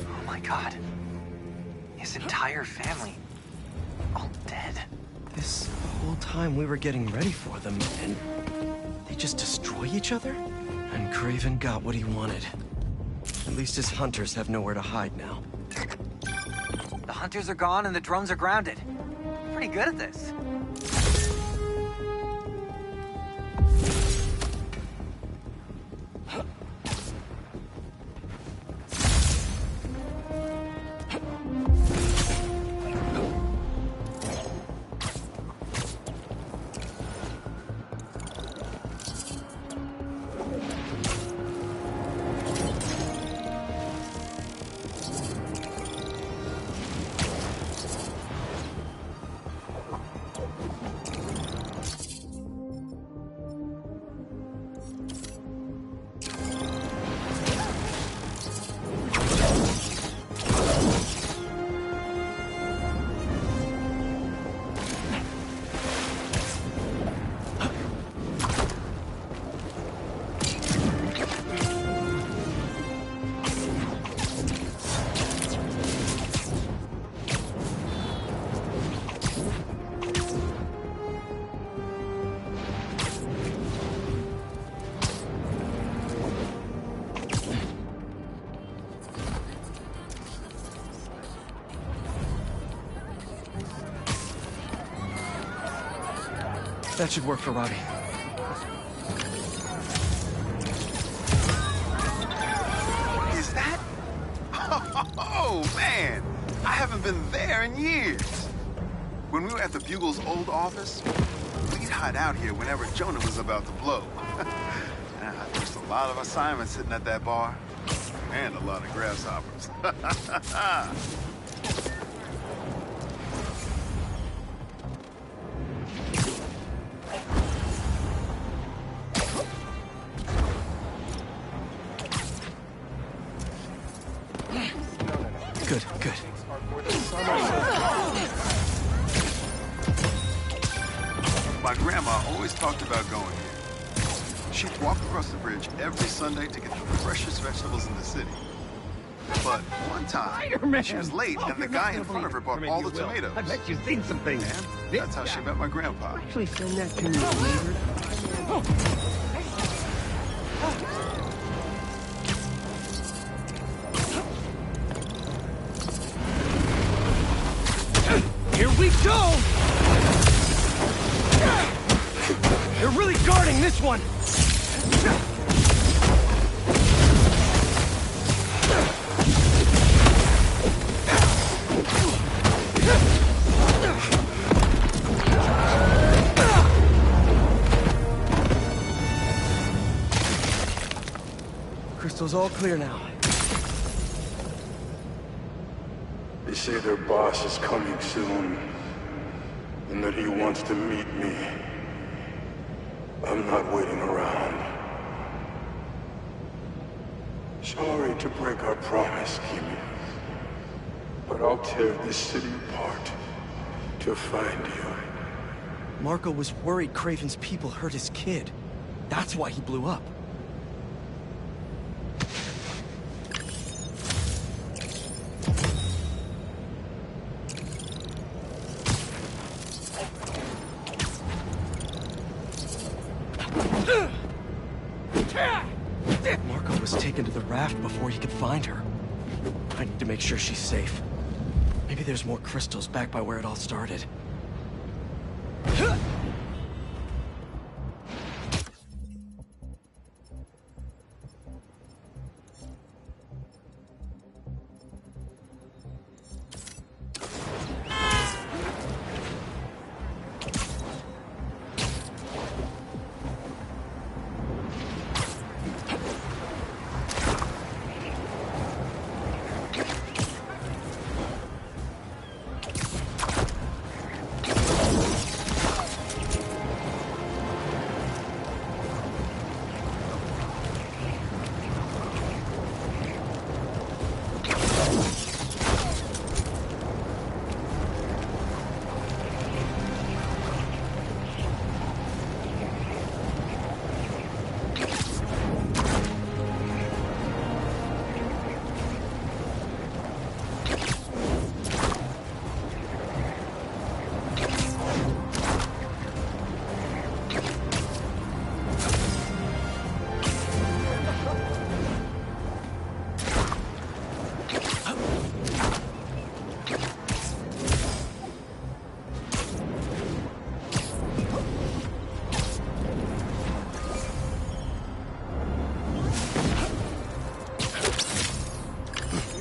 J: Oh my god. His entire family. All dead.
A: This whole time we were getting ready for them, and they just destroy each other? And Kraven got what he wanted. At least his hunters have nowhere to hide now.
J: The hunters are gone and the drones are grounded. Pretty good at this.
A: That should work for Robbie.
B: Is that? Oh, man! I haven't been there in years. When we were at the Bugle's old office, we'd hide out here whenever Jonah was about to blow. There's a lot of assignments sitting at that bar, and a lot of grasshoppers.
A: Good, good.
B: My grandma always talked about going here. She'd walk across the bridge every Sunday to get the freshest vegetables in the city. But one time, she was late, and the guy in front of her bought all the tomatoes.
L: I bet you've seen some things.
B: And that's how she met my grandpa.
L: Actually, send that to me later. Here we go! They're really guarding this one!
A: Crystal's all clear now.
D: They say their boss is coming soon, and that he wants to meet me. I'm not waiting around. Sorry to break our promise, Kimi, but I'll tear this city apart to find you.
A: Marco was worried Kraven's people hurt his kid. That's why he blew up. Marco was taking taken to the raft before he could find her. I need to make sure she's safe. Maybe there's more crystals back by where it all started.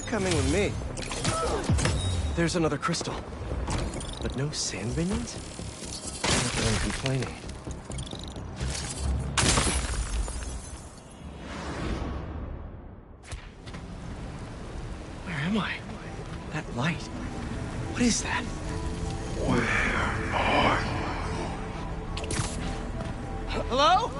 A: Coming with me. There's another crystal. But no sand minions? Not that I'm complaining. Where am I? That light. What is that?
D: Where are you?
A: Hello?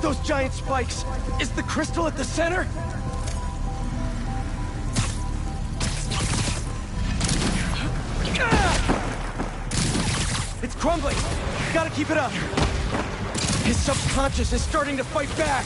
A: Those giant spikes! Is the crystal at the center? It's crumbling! Gotta keep it up! His subconscious is starting to fight back!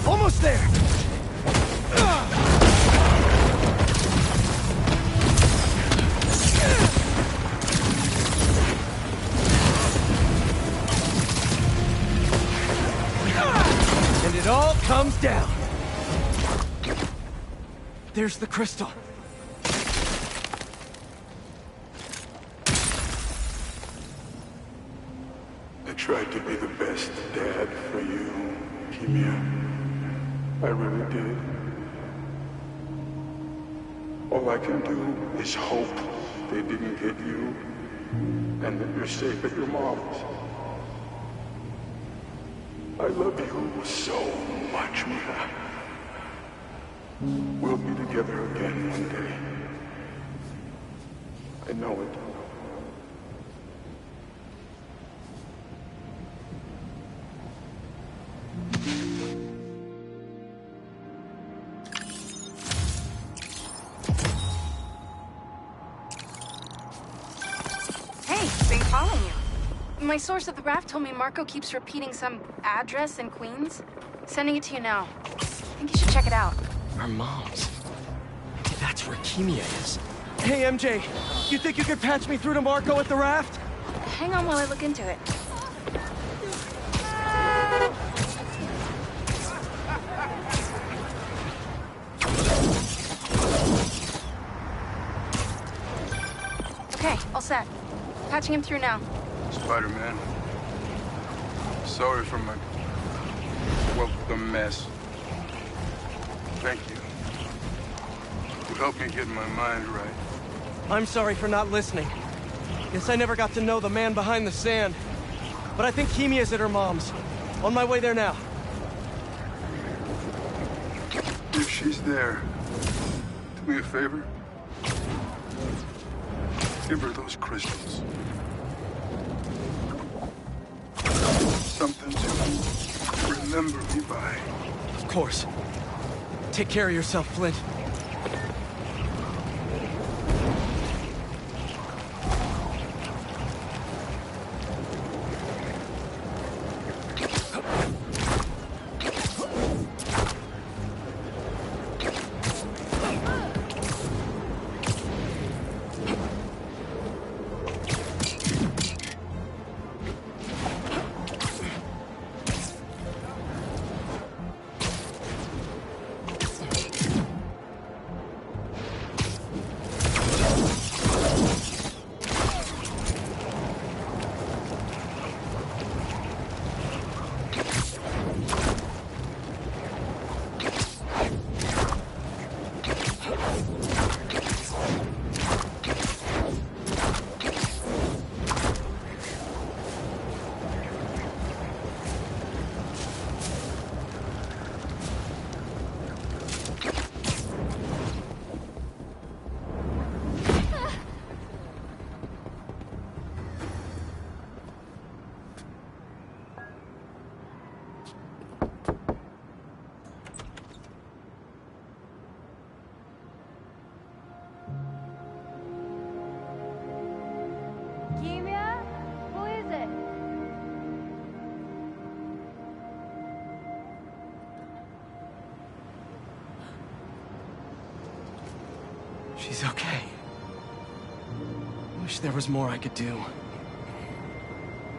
A: Almost there! And it all comes down. There's the crystal.
D: I tried to be the best dad for you, Kimia. I really did. All I can do is hope they didn't get you, and that you're safe at your mom's. I love you so much, Mia. We'll be together again one day. I know it.
H: My source at the raft told me Marco keeps repeating some address in Queens. Sending it to you now. I think you should check it out.
A: Our moms. That's where Kimia is. Hey, MJ. You think you could patch me through to Marco at the raft?
H: Hang on while I look into it. Okay, all set. Patching him through now.
D: Spider-Man. Sorry for my... well, the mess. Thank you. You helped me get my mind right.
A: I'm sorry for not listening. Guess I never got to know the man behind the sand. But I think Kimia's at her mom's. On my way there now.
D: If she's there, do me a favor. Give her those crystals. Something to remember me by.
A: Of course. Take care of yourself, Flint.
C: Kimia? Who is it?
A: She's okay. Wish there was more I could do.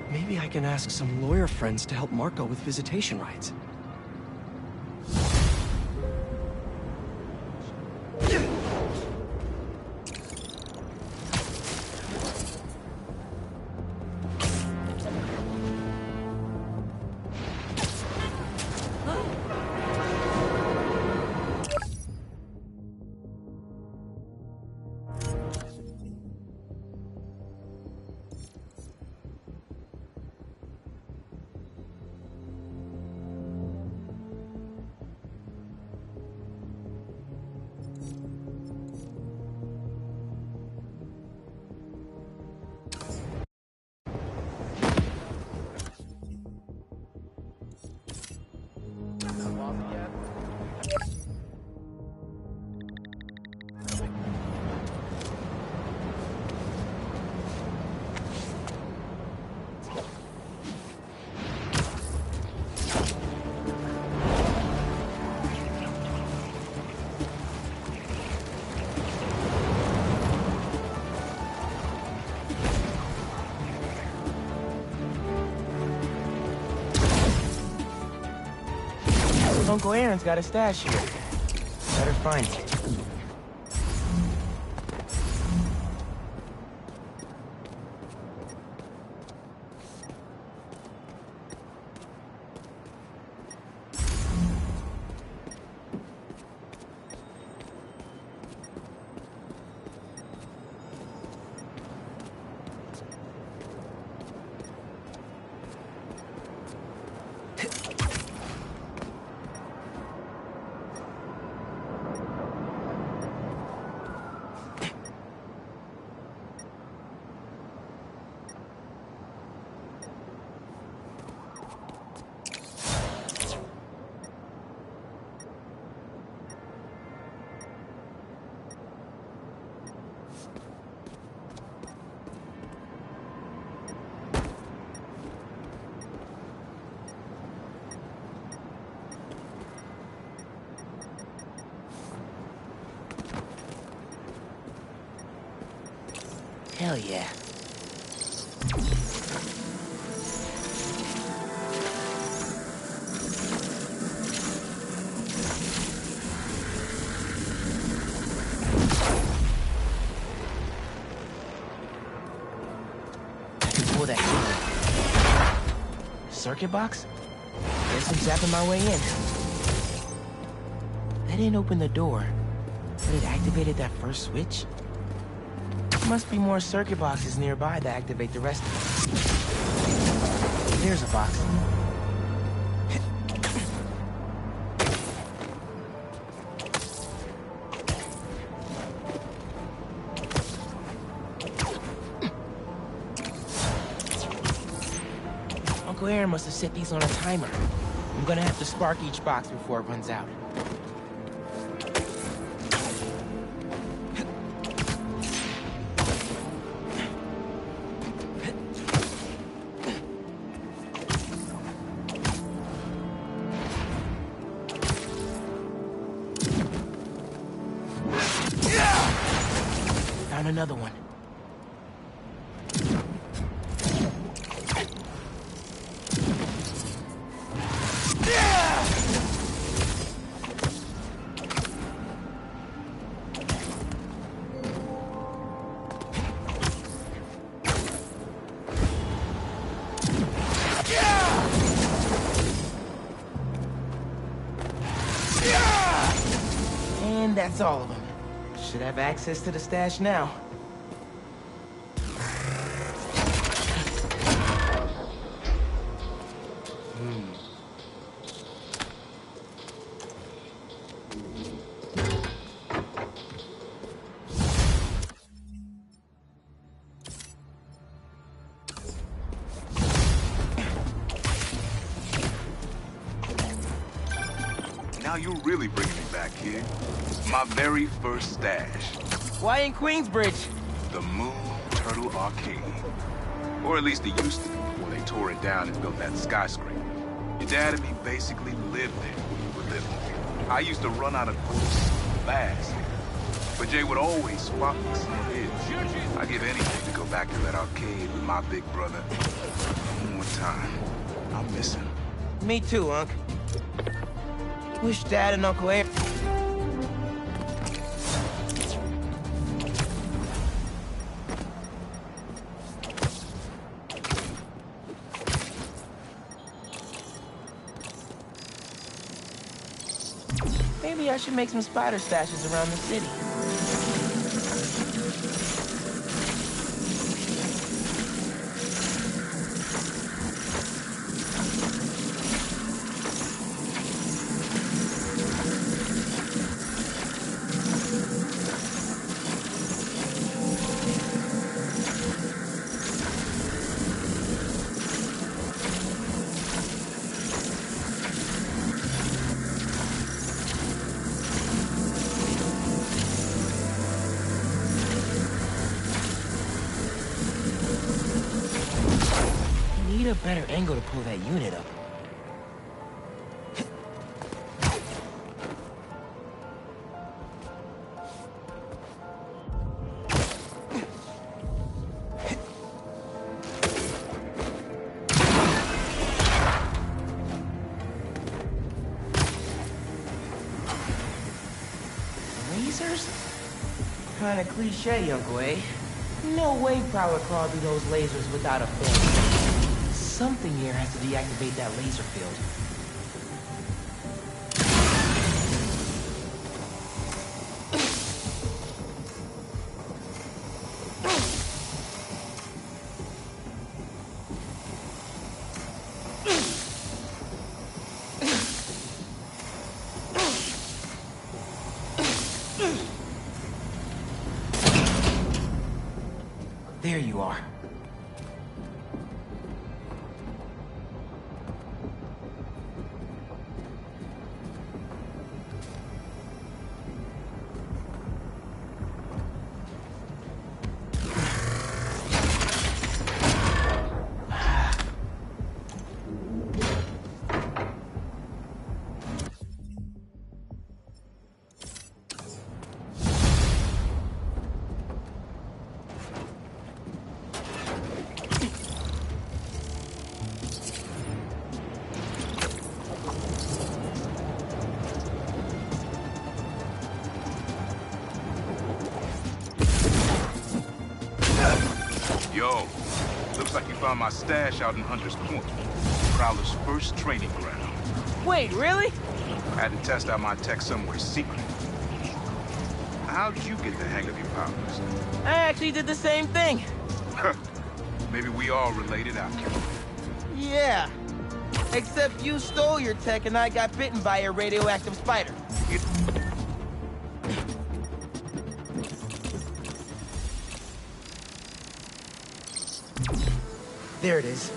A: Maybe I can ask some lawyer friends to help Marco with visitation rights.
L: Uncle Aaron's got a stash here. Better find it. Hell yeah.
N: circuit box? Guess I'm zapping my way in. That didn't open the door, but it activated that first switch. Must be more circuit boxes nearby that activate the rest of them. There's a box. Uncle Aaron must have set these on a timer. I'm gonna have to spark each box before it runs out. Found another one. And that's all of them. Should have access to the stash now.
B: Now you're really bringing me back, kid. My very first stash.
N: Why in Queensbridge?
B: The Moon Turtle Arcade. Or at least it used to be before they tore it down and built that skyscraper. Your dad and me basically lived there when we were little. I used to run out of quarters fast. But Jay would always swap me some of his. I'd give anything to go back to that arcade with my big brother. One more time. I miss him.
N: Me too, Unc. Wish Dad and Uncle Aaron... Maybe I should make some spider stashes around the city. Need a better angle to pull that unit up. Lasers? Kinda cliche, Uncle A. No way Prowler crawled through those lasers without a film. Something here has to deactivate that laser field. There you are.
B: Yo, looks like you found my stash out in Hunter's Point.
O: Prowler's first training ground.
N: Wait, really?
O: I had to test out my tech somewhere secret. How'd you get the hang of your powers?
N: I actually did the same thing.
O: Maybe we all related out here.
N: Yeah. Except you stole your tech and I got bitten by a radioactive spider. There it is.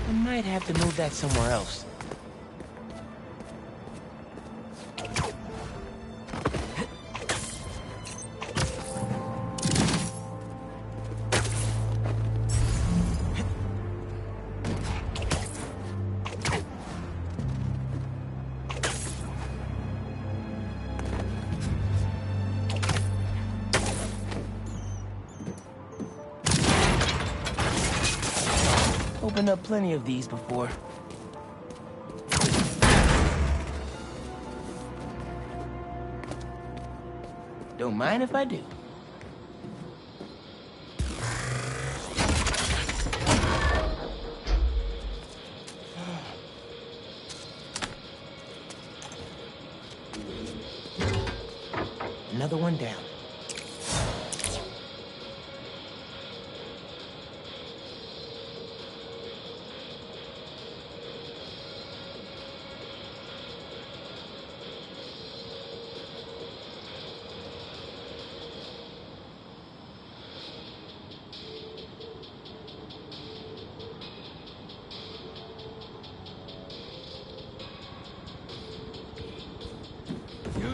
N: I might have to move that somewhere else. Opened up plenty of these before. Don't mind if I do. Another one down.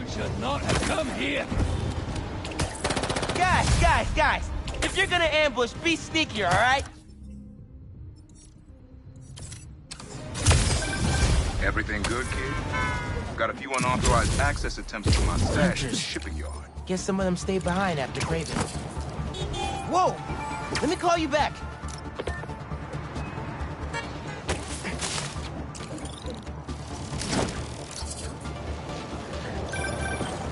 L: Should not have come here.
N: Guys! If you're gonna ambush, be sneakier, all right?
O: Everything good, kid? Got a few unauthorized access attempts to my stash at the shipping yard.
N: Guess some of them stayed behind after Craven. Whoa! Let me call you back.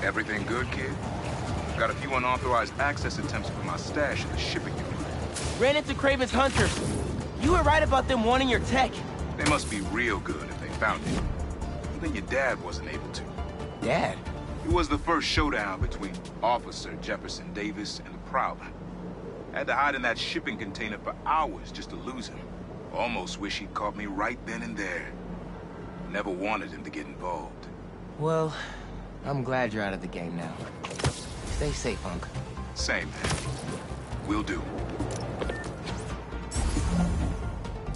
O: Everything good, kid? Got a few unauthorized access attempts for my stash at the shipping yard.
N: Ran into Craven's hunters. You were right about them wanting your tech.
O: They must be real good if they found it. Even your dad wasn't able to.
N: Dad?
O: It was the first showdown between Officer Jefferson Davis and the Prowler. Had to hide in that shipping container for hours just to lose him. Almost wish he'd caught me right then and there. Never wanted him to get involved.
N: Well, I'm glad you're out of the game now. Stay safe, Hunk.
O: Same, man. Will do.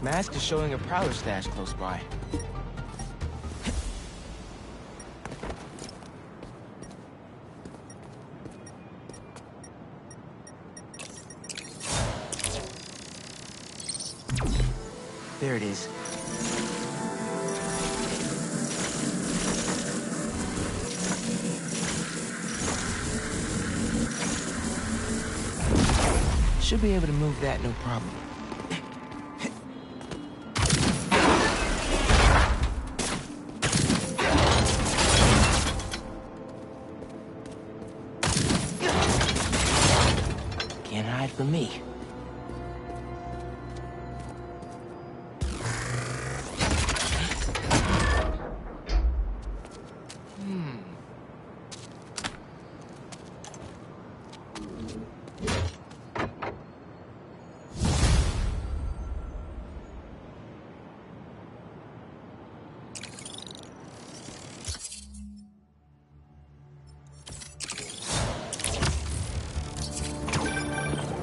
N: Mask is showing a Prowler stash close by. There it is. Should be able to move that, no problem. Can't hide from me.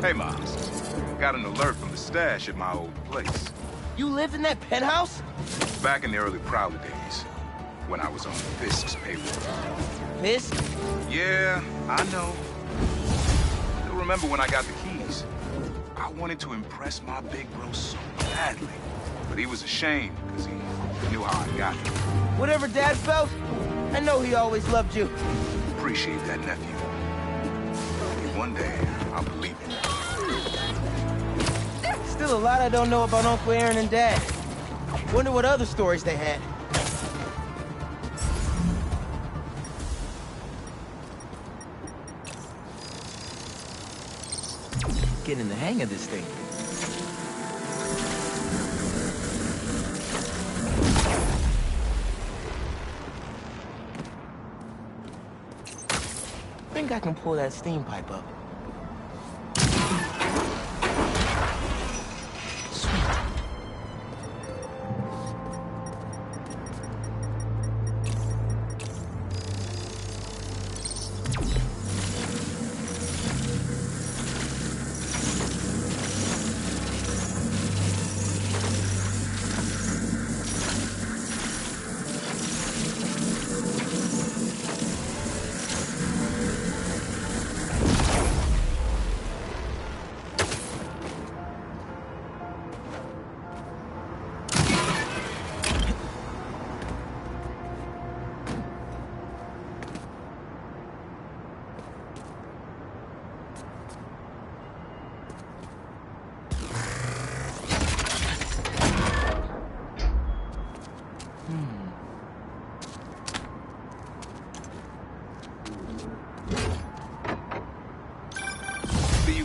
O: Hey, Miles. Got an alert from the stash at my old place.
N: You lived in that penthouse?
O: Back in the early Prowler days, when I was on Fisk's payroll.
N: Fisk?
O: Yeah, I know. You'll remember when I got the keys. I wanted to impress my big bro so badly. But he was ashamed because he knew how I got it.
N: Whatever Dad felt, I know he always loved you.
O: Appreciate that, nephew. Maybe one day, I'll believe it.
N: Still a lot I don't know about Uncle Aaron and Dad. Wonder what other stories they had. getting the hang of this thing. I think I can pull that steam pipe up.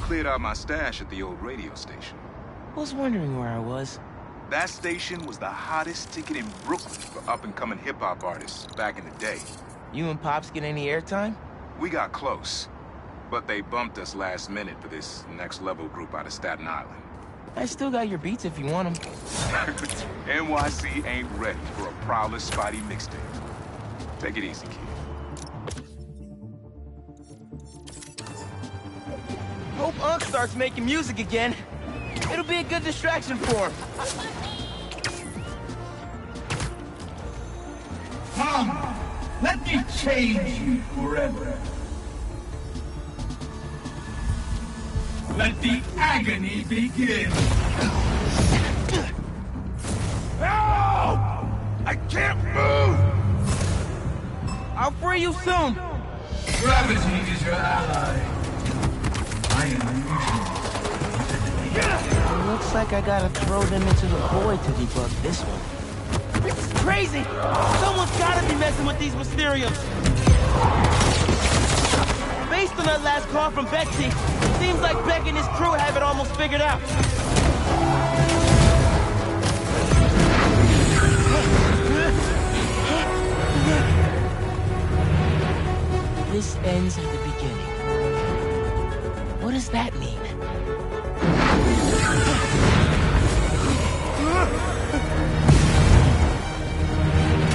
O: Cleared out my stash at the old radio station.
N: Was wondering where I was.
O: That station was the hottest ticket in Brooklyn for up-and-coming hip-hop artists back in the day.
N: You and Pops get any airtime?
O: We got close, but they bumped us last minute for this next-level group out of Staten Island.
N: I still got your beats if you want them.
O: NYC ain't ready for a Prowler Spidey mixtape. Take it easy, kid.
N: Hope Unc starts making music again. It'll be a good distraction for him.
I: Come, let me change you forever. Let the agony begin.
O: Help! I can't move!
N: I'll free you soon.
I: Gravity is your ally. I am unusual.
N: Looks like I gotta throw them into the void to debug this one. This is crazy! Someone's gotta be messing with these Mysteriums! Based on that last call from Betsy, seems like Beck and his crew have it almost figured out. This ends at the beginning. What does that mean?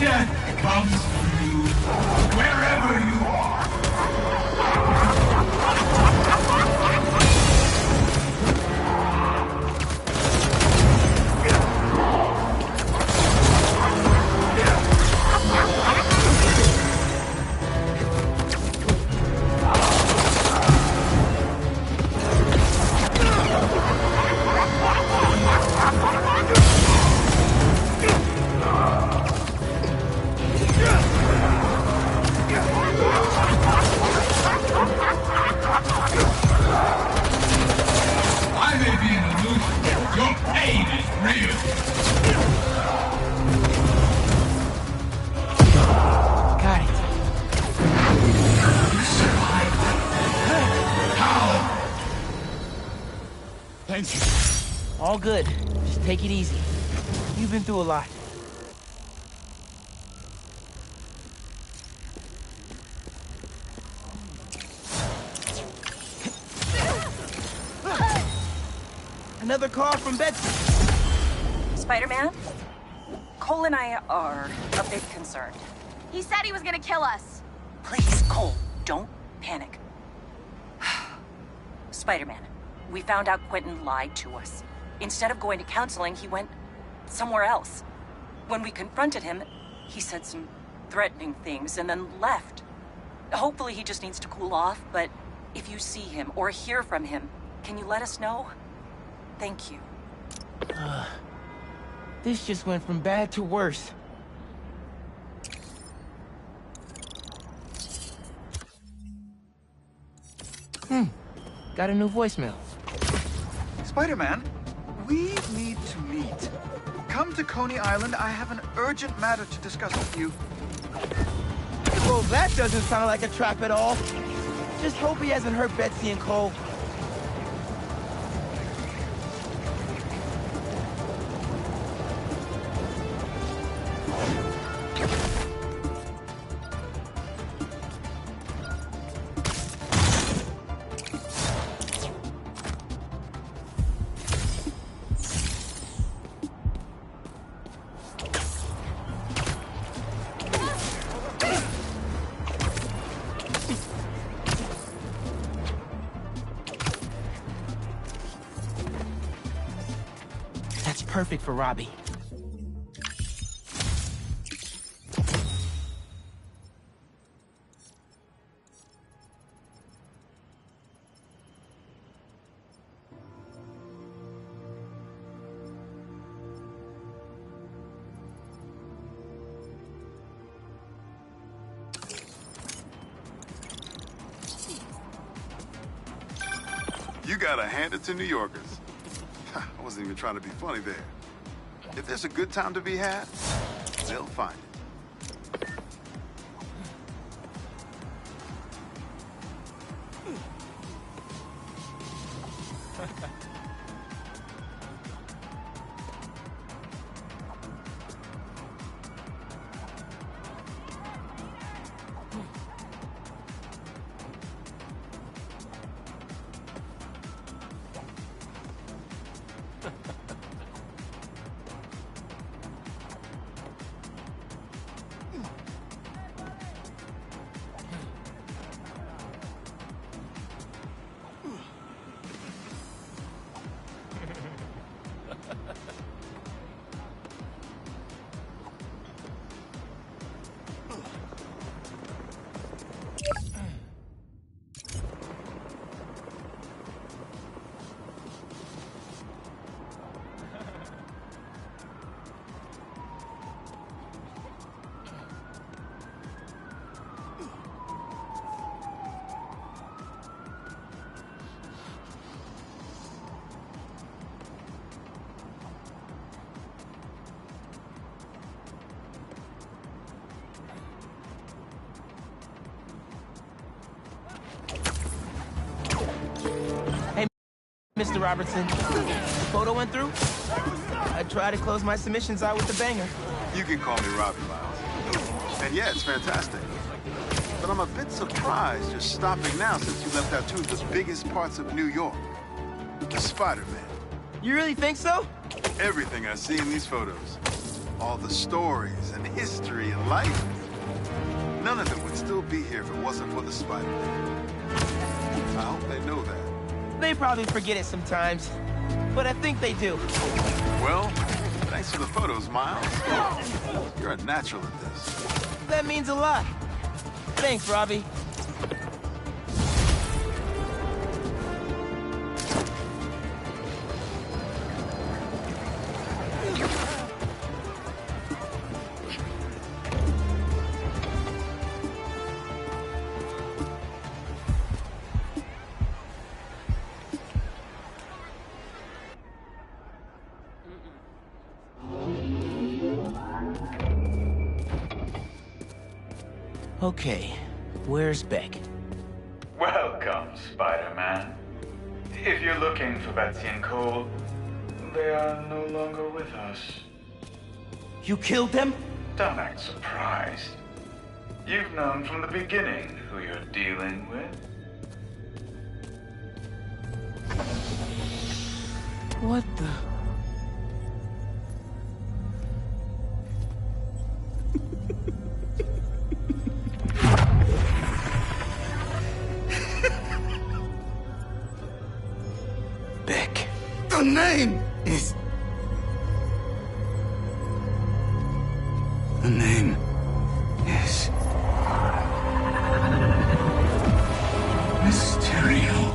I: Death comes for you wherever you are.
N: All good. Just take it easy. You've been through a lot. Another call from Betsy.
P: Spider-Man? Cole and I are a bit concerned.
G: He said he was gonna kill us.
P: Please, Cole, don't panic. Spider-Man, we found out Quentin lied to us. Instead of going to counseling, he went somewhere else. When we confronted him, he said some threatening things and then left. Hopefully he just needs to cool off, but if you see him or hear from him, can you let us know? Thank you.
N: This just went from bad to worse. Got a new voicemail.
Q: Spider-Man, we need to meet. Come to Coney Island. I have an urgent matter to discuss with you.
N: Well, that doesn't sound like a trap at all. Just hope he hasn't hurt Betsy and Cole. That's perfect for Robbie.
B: You gotta hand it to New Yorkers. I wasn't even trying to be funny there. If there's a good time to be had, they'll find it.
N: Mr. Robertson, the photo went through? I try to close my submissions out with a banger.
B: You can call me Robbie, Miles. And yeah, it's fantastic. But I'm a bit surprised you're stopping now since you left out two of the biggest parts of New York. The Spider-Man.
N: You really think so?
B: Everything I see in these photos. All the stories and history and life. None of them would still be here if it wasn't for the Spider-Man. I hope they know that.
N: They probably forget it sometimes, but I think they do.
B: Well, thanks for the photos, Miles. You're a natural at this.
N: That means a lot. Thanks, Robbie. Okay, where's Beck?
R: Welcome, Spider-Man. If you're looking for Betsy and Cole, they are no longer with us.
N: You killed them?
R: Don't act surprised. You've known from the beginning who you're dealing with.
N: What the...
B: Beck. The name is... The name is... Mysterio.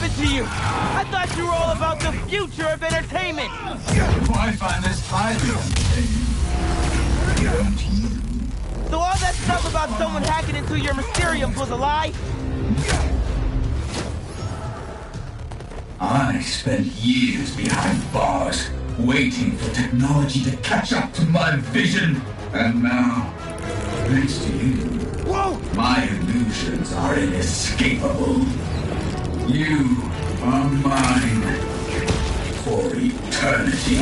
N: To you. I thought you were all about the future of entertainment.
R: I find this highly entertaining.
N: So all that stuff about someone hacking into your Mysteriums was a lie?
R: I spent years behind bars, waiting for technology to catch up to my vision. And now, thanks to you,
N: whoa,
R: my illusions are inescapable. You are mine for eternity.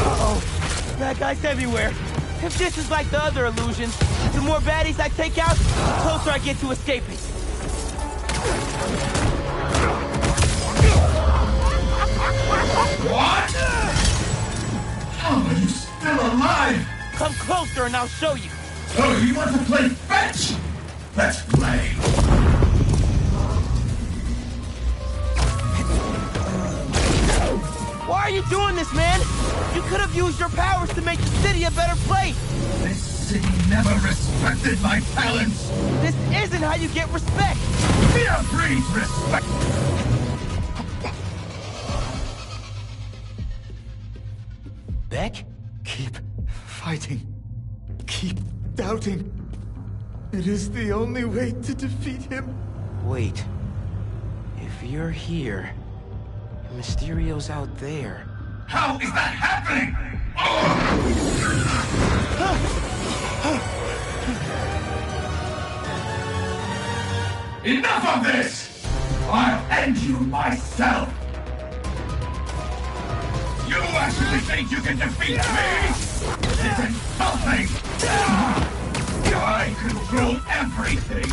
N: Uh-oh. That guy's everywhere. If this is like the other illusions, the more baddies I take out, the closer I get to escaping.
R: What? How are you still alive?
L: Come closer and I'll show you.
R: Oh, you want to play fetch? Let's play.
L: Why are you doing this, man? You could have used your powers to make the city a better place.
R: This city never respected my talents.
L: This isn't how you get respect.
R: Fear breeds respect.
L: Beck?
Q: Keep fighting. Keep doubting. It is the only way to defeat him.
N: Wait. If you're here, Mysterio's out there.
R: How is that happening? Enough of this! I'll end you myself! You actually think you can defeat me? This is insulting! I control everything!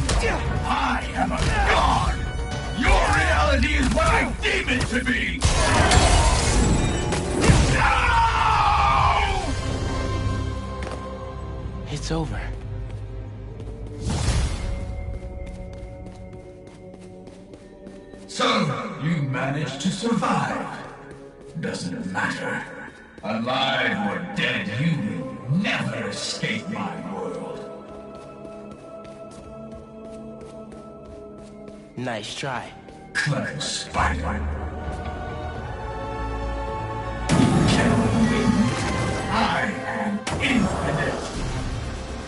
R: I am a god! Your reality is what I deem it to be! No!
N: It's over.
R: So, you managed to survive. Doesn't matter. Alive or dead, you will never escape my world.
N: Nice try.
R: Clever spider. You cannot win. I am infinite.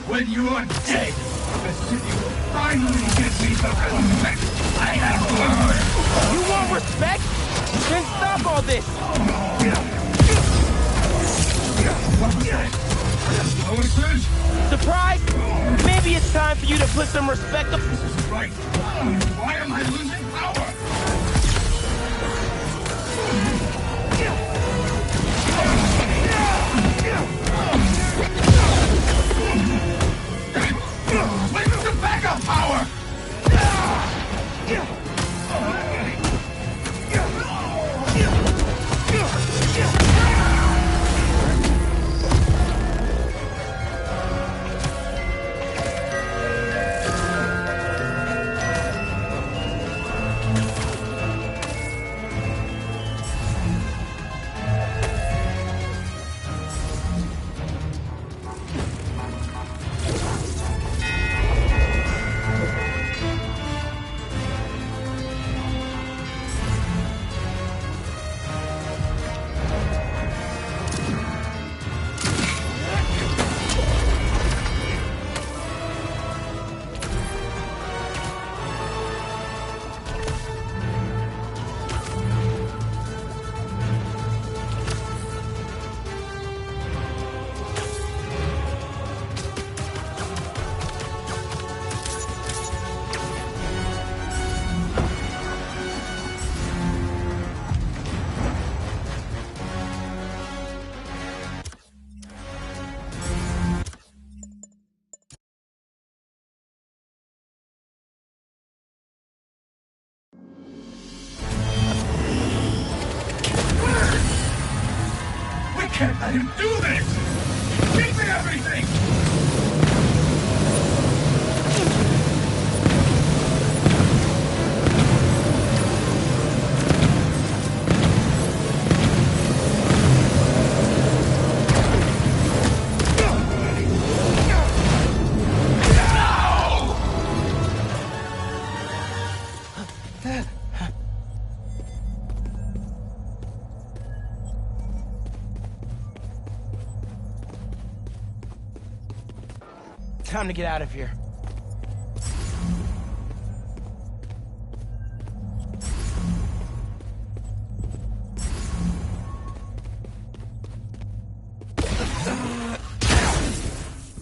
R: When you are dead, the city will finally give me the respect I have earned.
L: You want respect? Then stop all this!
R: What was that? Posters?
L: Surprise? Maybe it's time for you to put some respect up.
R: This is right. Why am I losing power? Where's the backup power? Can't let him do this! Give me everything!
L: Time to get out of here.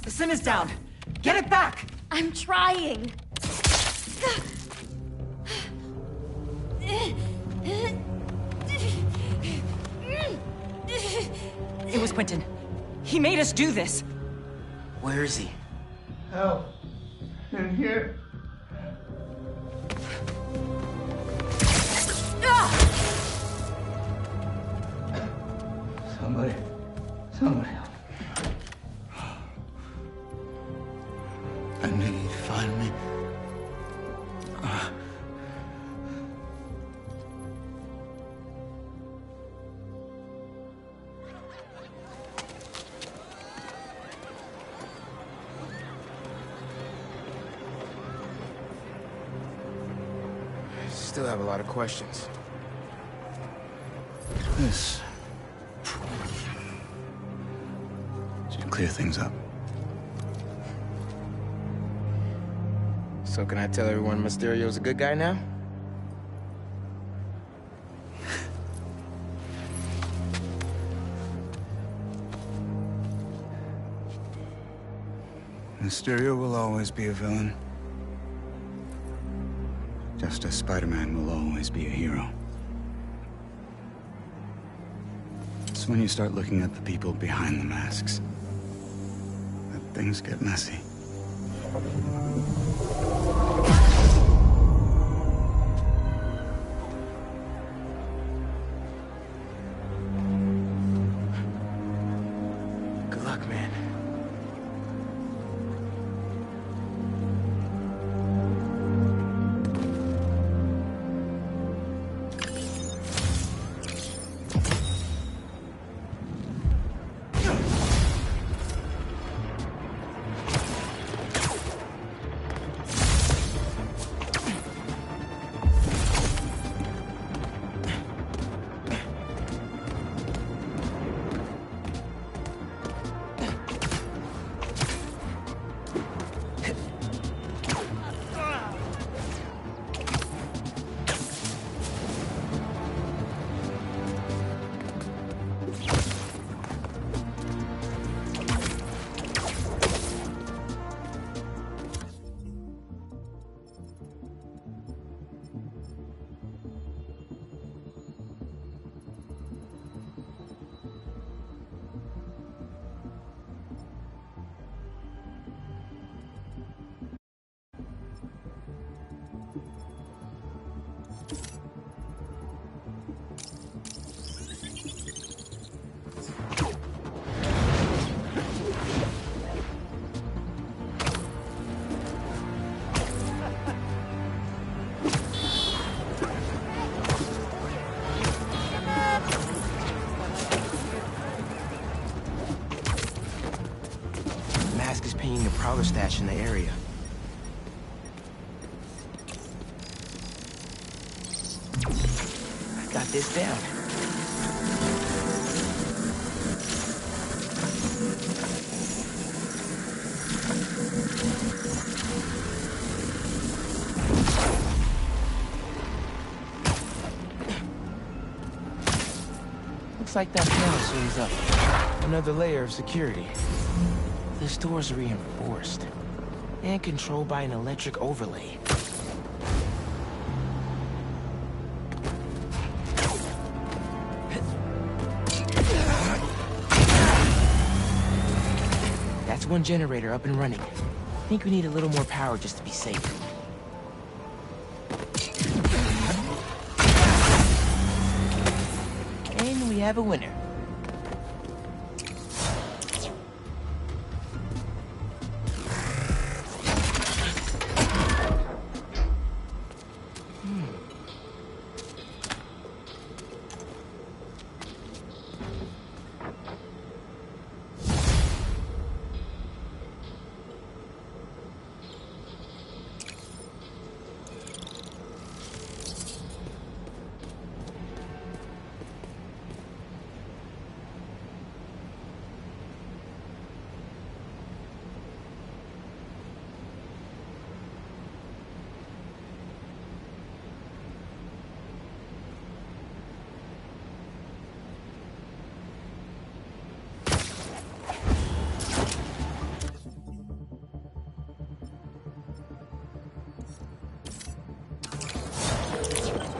P: The sim is down. Get it back!
C: I'm trying.
P: It was Quentin. He made us do this.
N: Where is he?
K: Help. In here.
N: Someone help.
Q: I knew you'd find me.
A: Still have a lot of questions.
Q: This should clear things up.
N: So can I tell everyone Mysterio's a good guy now?
Q: Mysterio will always be a villain. Just as Spider-Man will always be a hero. It's when you start looking at the people behind the masks that things get messy.
N: Good luck, man. Mask is paying a prowler stash in the area. I got this down. Looks like that panel swings up. Another layer of security. This door's reinforced and controlled by an electric overlay. That's one generator up and running. I think we need a little more power just to be safe. And we have a winner.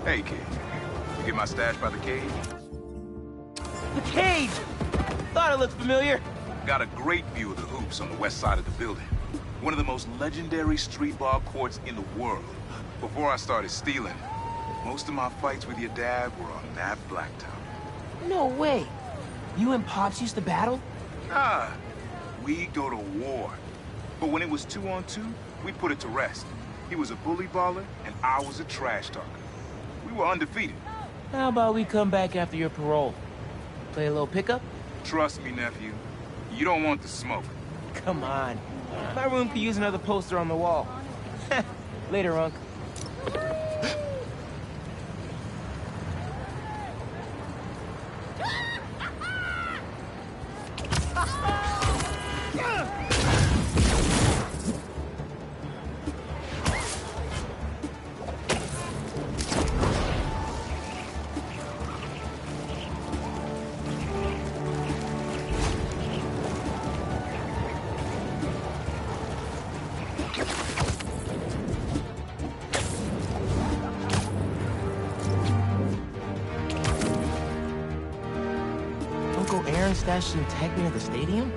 O: Hey, kid. You get my stash by the cage?
N: The cage! Thought it looked familiar.
O: Got a great view of the hoops on the west side of the building. One of the most legendary street ball courts in the world. Before I started stealing, most of my fights with your dad were on that blacktop.
N: No way. You and Pops used to battle?
O: Ah, we go to war. But when it was 2-on-2, we put it to rest. He was a bully baller, and I was a trash talker. We were undefeated.
N: How about we come back after your parole? Play a little pickup?
O: Trust me, nephew. You don't want the smoke.
N: Come on. My room could use another poster on the wall. Later, Unc. Uncle Aaron stashed some tech near the stadium?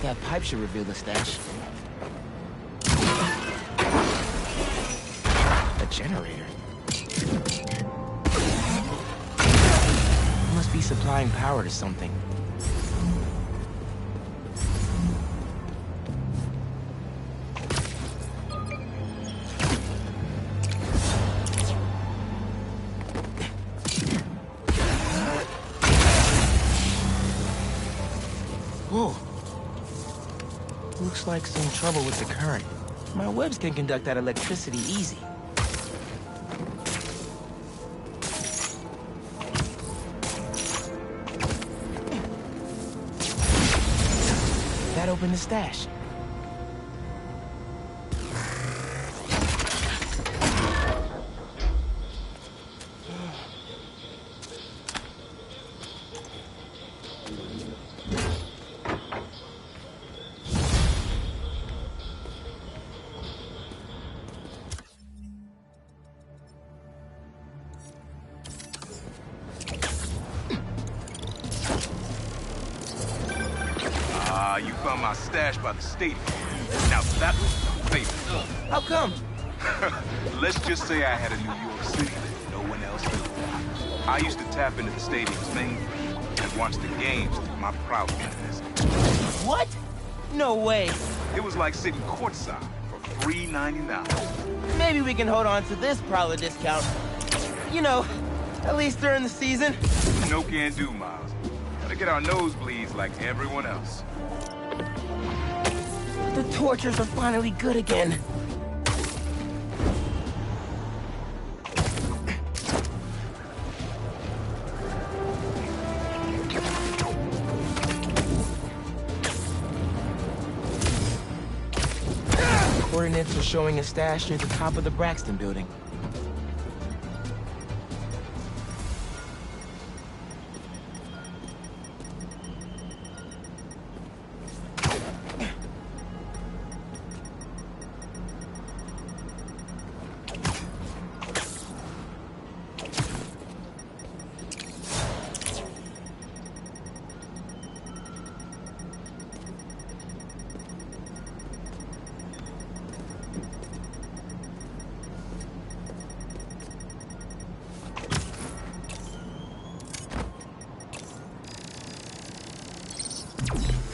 N: That pipe should reveal the stash. A generator. Must be supplying power to something. Whoa. Looks like some trouble with the current. My webs can conduct that electricity easy. That opened the stash.
O: You found my stash by the stadium. Now that was my favorite.
N: How come?
O: Let's just say I had a New York City that no one else knew. I used to tap into the stadium's main and watch the games through my Proud business.
N: What? No way.
O: It was like sitting courtside for $3.99.
N: Maybe we can hold on to this Prowler discount. You know, at least during the season.
O: No can do, Miles. Gotta get our nosebleeds like everyone else.
N: The tortures are finally good again. Coordinates are showing a stash near the top of the Braxton building.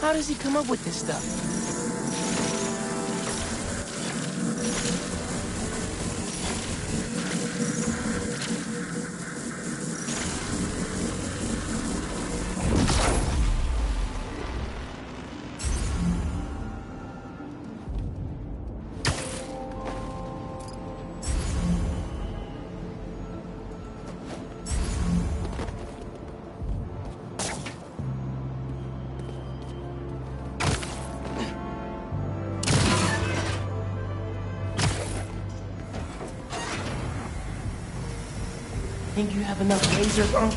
N: How does he come up with this stuff? think you have enough lasers, Unc?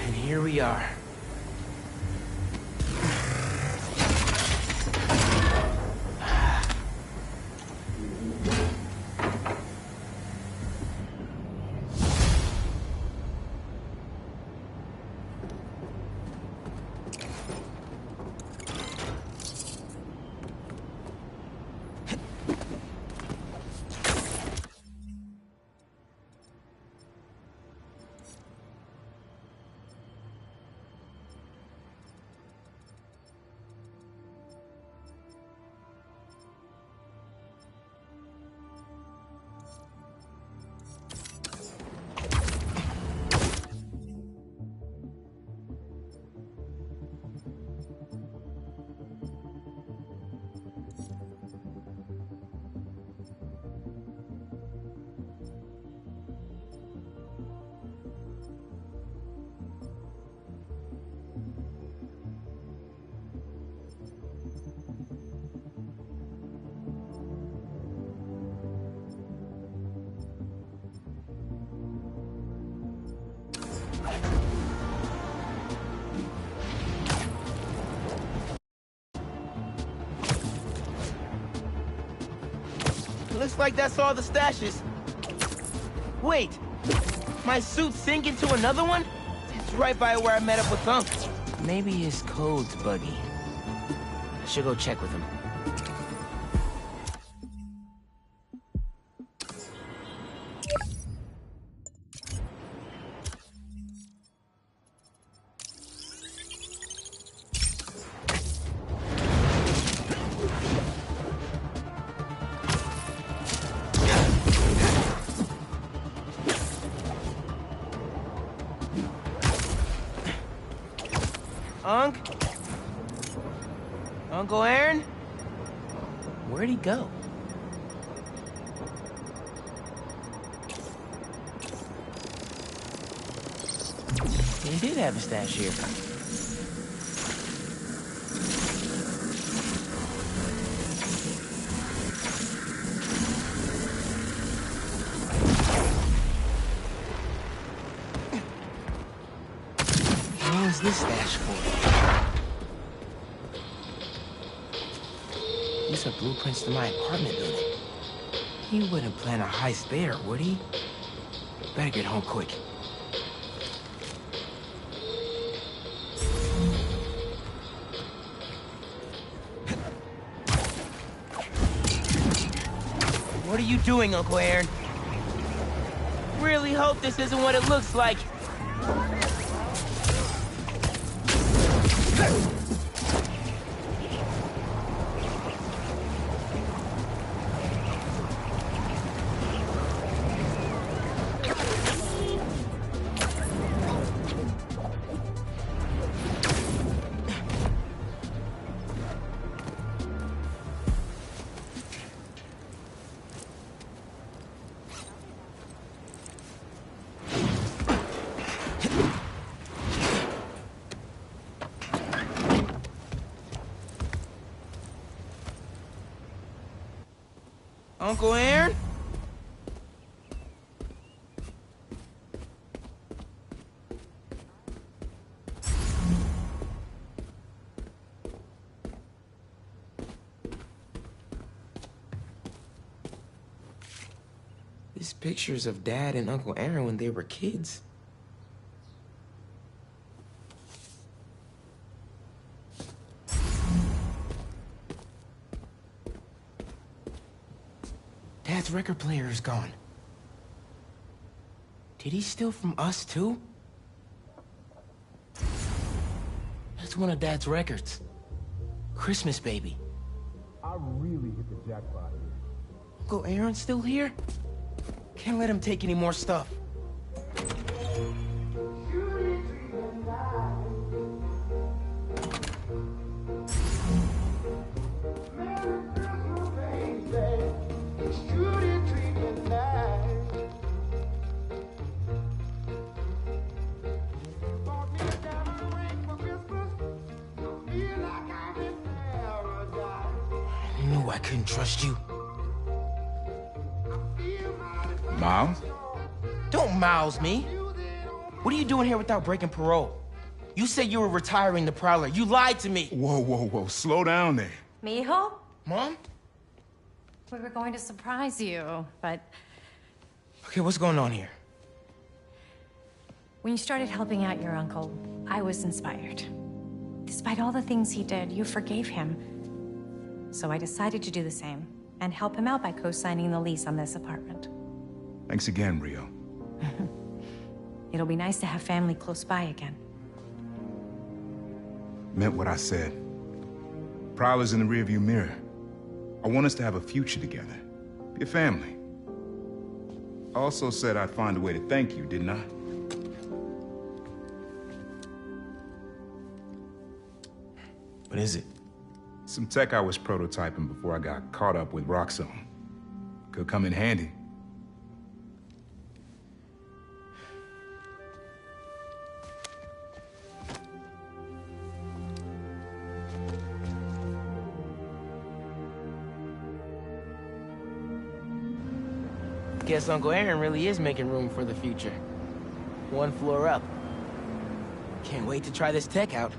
N: And here we are. Looks like that's all the stashes. Wait, my suit's sinking to another one? It's right by where I met up with Unc. Maybe his code's buggy. I should go check with him. Uncle Aaron? Where'd he go? He did have a stash here. What was this stash for? These are blueprints to my apartment building. He wouldn't plan a heist there, would he? Better get home quick. What are you doing, Uncle Aaron? Really hope this isn't what it looks like. Uncle Aaron? These pictures of Dad and Uncle Aaron when they were kids. Dad's record player is gone. Did he steal from us, too? That's one of Dad's records. Christmas Baby.
S: I really hit the jackpot here.
N: Uncle Aaron's still here? Can't let him take any more stuff. I couldn't trust you.
O: Miles?
N: Don't mouse me. What are you doing here without breaking parole? You said you were retiring the Prowler. You lied to me.
O: Whoa, whoa, whoa. Slow down there.
T: Mijo?
N: Mom?
T: We were going to surprise you, but
N: Okay, what's going on here?
T: when you started helping out your uncle, I was inspired. Despite all the things he did, you forgave him. So I decided to do the same and help him out by co-signing the lease on this apartment.
O: Thanks again, Rio.
T: It'll be nice to have family close by again.
O: Meant what I said. Prowler's in the rearview mirror. I want us to have a future together. Be a family. I also said I'd find a way to thank you, didn't I?
N: What is it?
O: Some tech I was prototyping before I got caught up with Roxxon. Could come in handy.
N: Guess Uncle Aaron really is making room for the future. One floor up. Can't wait to try this tech out.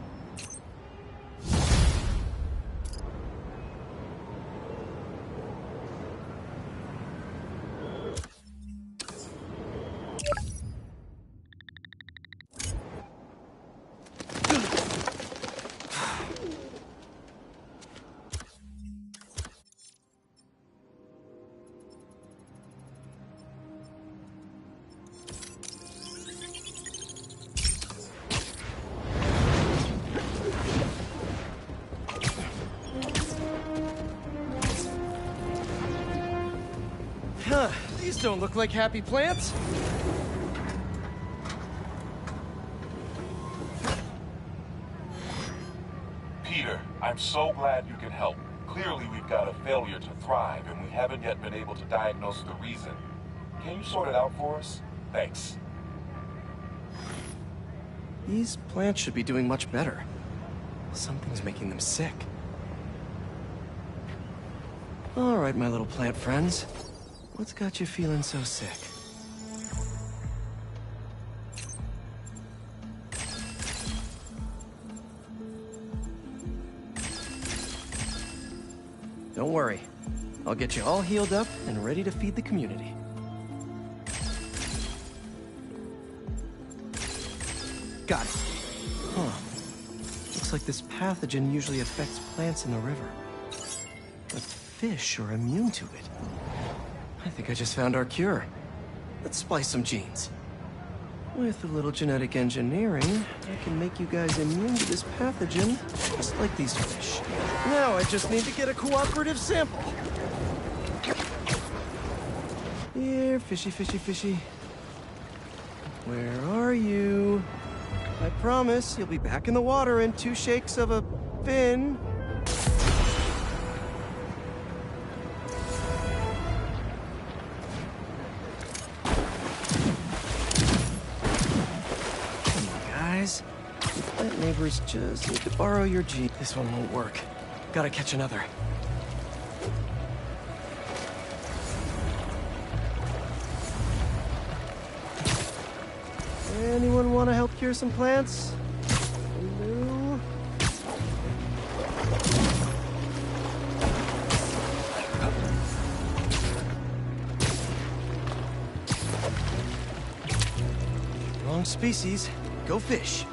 A: Huh, these don't look like happy plants.
U: Peter, I'm so glad you can help. Clearly we've got a failure to thrive, and we haven't yet been able to diagnose the reason. Can you sort it out for us? Thanks.
A: These plants should be doing much better. Something's making them sick. All right, my little plant friends. What's got you feeling so sick? Don't worry. I'll get you all healed up and ready to feed the community. Got it. Huh. Looks like this pathogen usually affects plants in the river. But fish are immune to it. I think I just found our cure. Let's splice some genes. With a little genetic engineering, I can make you guys immune to this pathogen, just like these fish. Now I just need to get a cooperative sample. Here, fishy, fishy, fishy. Where are you? I promise you'll be back in the water in 2 shakes of a fin. Plant neighbors just need to borrow your gene. This one won't work. Gotta catch another. Anyone want to help cure some plants? Hello? Wrong species. Go fish.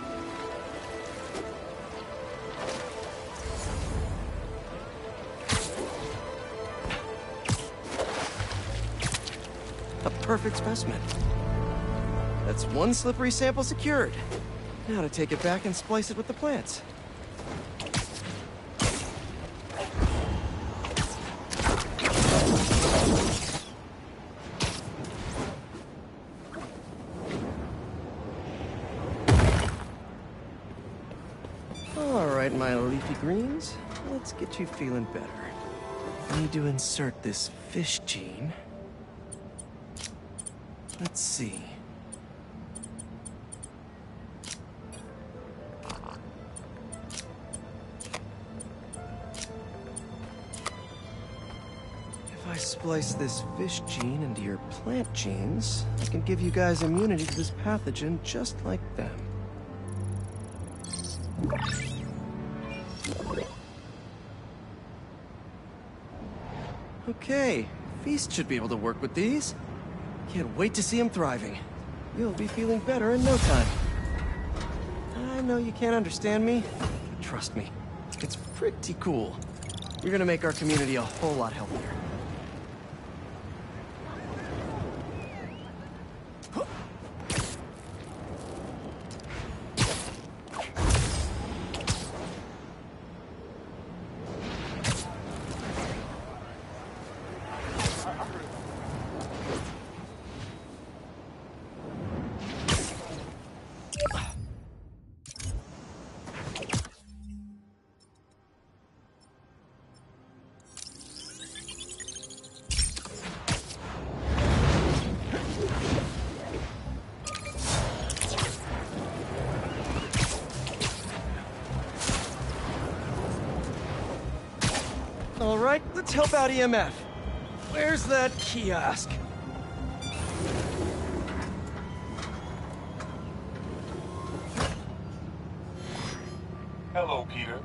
A: A perfect specimen. That's 1 slippery sample secured. Now to take it back and splice it with the plants. All right, my leafy greens. Let's get you feeling better. Need to insert this fish gene. Let's see. splice this fish gene into your plant genes, I can give you guys immunity to this pathogen just like them. Okay, Feast should be able to work with these. Can't wait to see him thriving. You'll be feeling better in no time. I know you can't understand me, but trust me, it's pretty cool. You're gonna make our community a whole lot healthier. All right, let's help out EMF. Where's that kiosk?
U: Hello, Peter.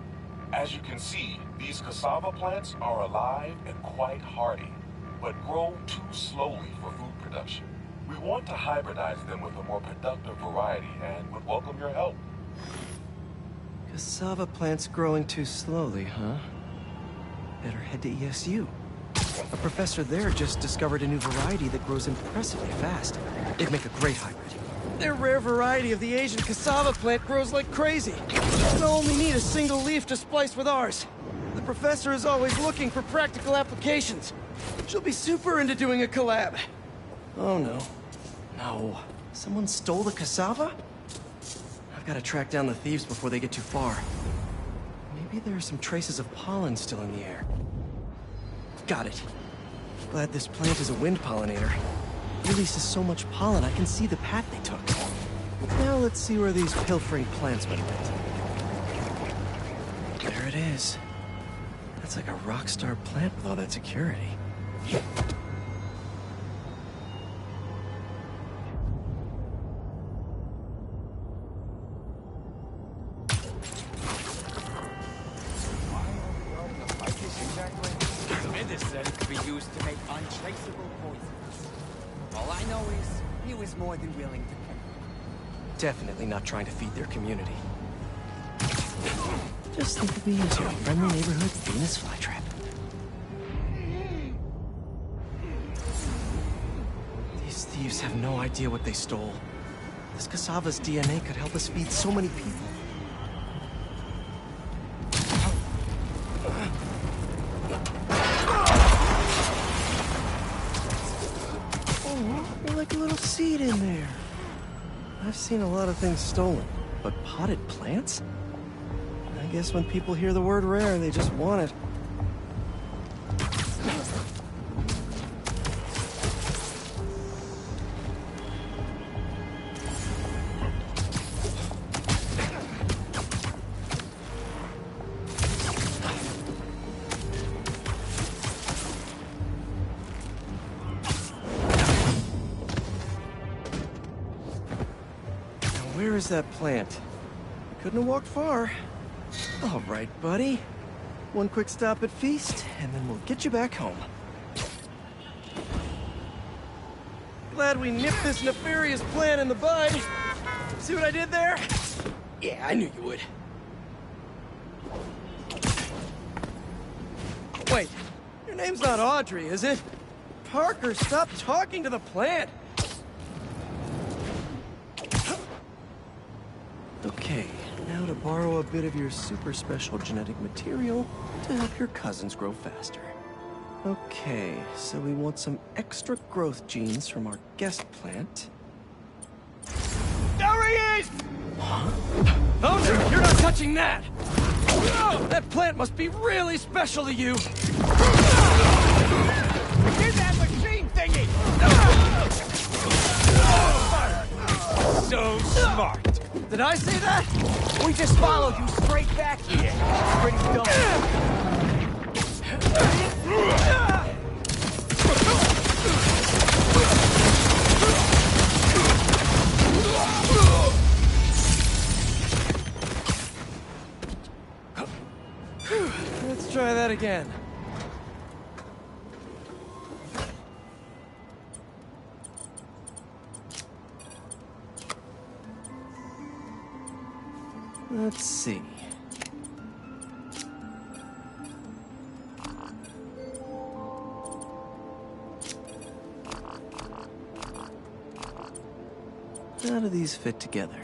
U: As you can see, these cassava plants are alive and quite hardy, but grow too slowly for food production. We want to hybridize them with a more productive variety and would welcome your help.
A: Cassava plants growing too slowly, huh? Better head to ESU. A professor there just discovered a new variety that grows impressively fast. It'd make a great hybrid. Their rare variety of the Asian cassava plant grows like crazy. They'll only need a single leaf to splice with ours. The professor is always looking for practical applications. She'll be super into doing a collab. Oh no. No. Someone stole the cassava? I've got to track down the thieves before they get too far. Maybe there are some traces of pollen still in the air. Got it. Glad this plant is a wind pollinator. Releases so much pollen I can see the path they took. Now let's see where these pilfering plantsmen went. There it is. That's like a rock star plant with all that security.
E: Mendes said it could be used to make untraceable poisons. All I know is he was more than willing to pay.
A: Definitely not trying to feed their community. Just think of me as your friendly neighborhood Venus flytrap. These thieves have no idea what they stole. This cassava's DNA could help us feed so many people. Oh, you're like a little seed in there. I've seen a lot of things stolen, but potted plants? I guess when people hear the word rare, they just want it. Where is that plant? Couldn't have walked far. All right, buddy. One quick stop at Feast, and then we'll get you back home. Glad we nipped this nefarious plan in the bud. See what I did there? Yeah, I knew you would. Wait, your name's not Audrey, is it? Parker, stop talking to the plant. Okay, now to borrow a bit of your super special genetic material to help your cousins grow faster. Okay, so we want some extra growth genes from our guest plant.
L: There he is!
A: Huh? Oh no, you're not touching that! Oh, that plant must be really special to you!
L: Get that machine thingy! So smart!
A: Did I say that?
L: We just followed you straight back here. Pretty dumb.
A: that again. Let's see. How do these fit together?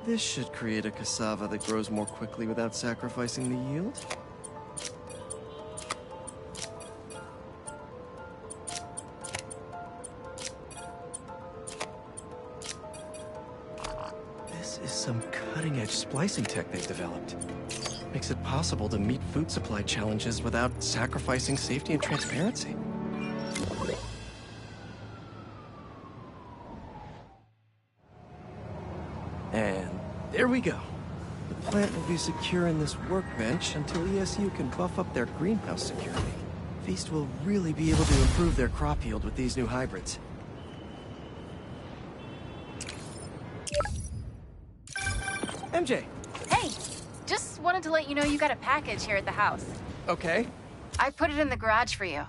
A: This should create a cassava that grows more quickly without sacrificing the yield. This is some cutting-edge splicing tech they've developed. Makes it possible to meet food supply challenges without sacrificing safety and transparency. And there we go. The plant will be secure in this workbench until ESU can buff up their greenhouse security. Feast will really be able to improve their crop yield with these new hybrids. MJ!
H: Hey! Just wanted to let you know you got a package here at the house.
A: Okay.
H: I put it in the garage for you.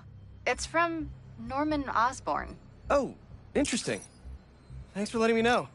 H: It's from Norman Osborn.
A: Oh, interesting. Thanks for letting me know.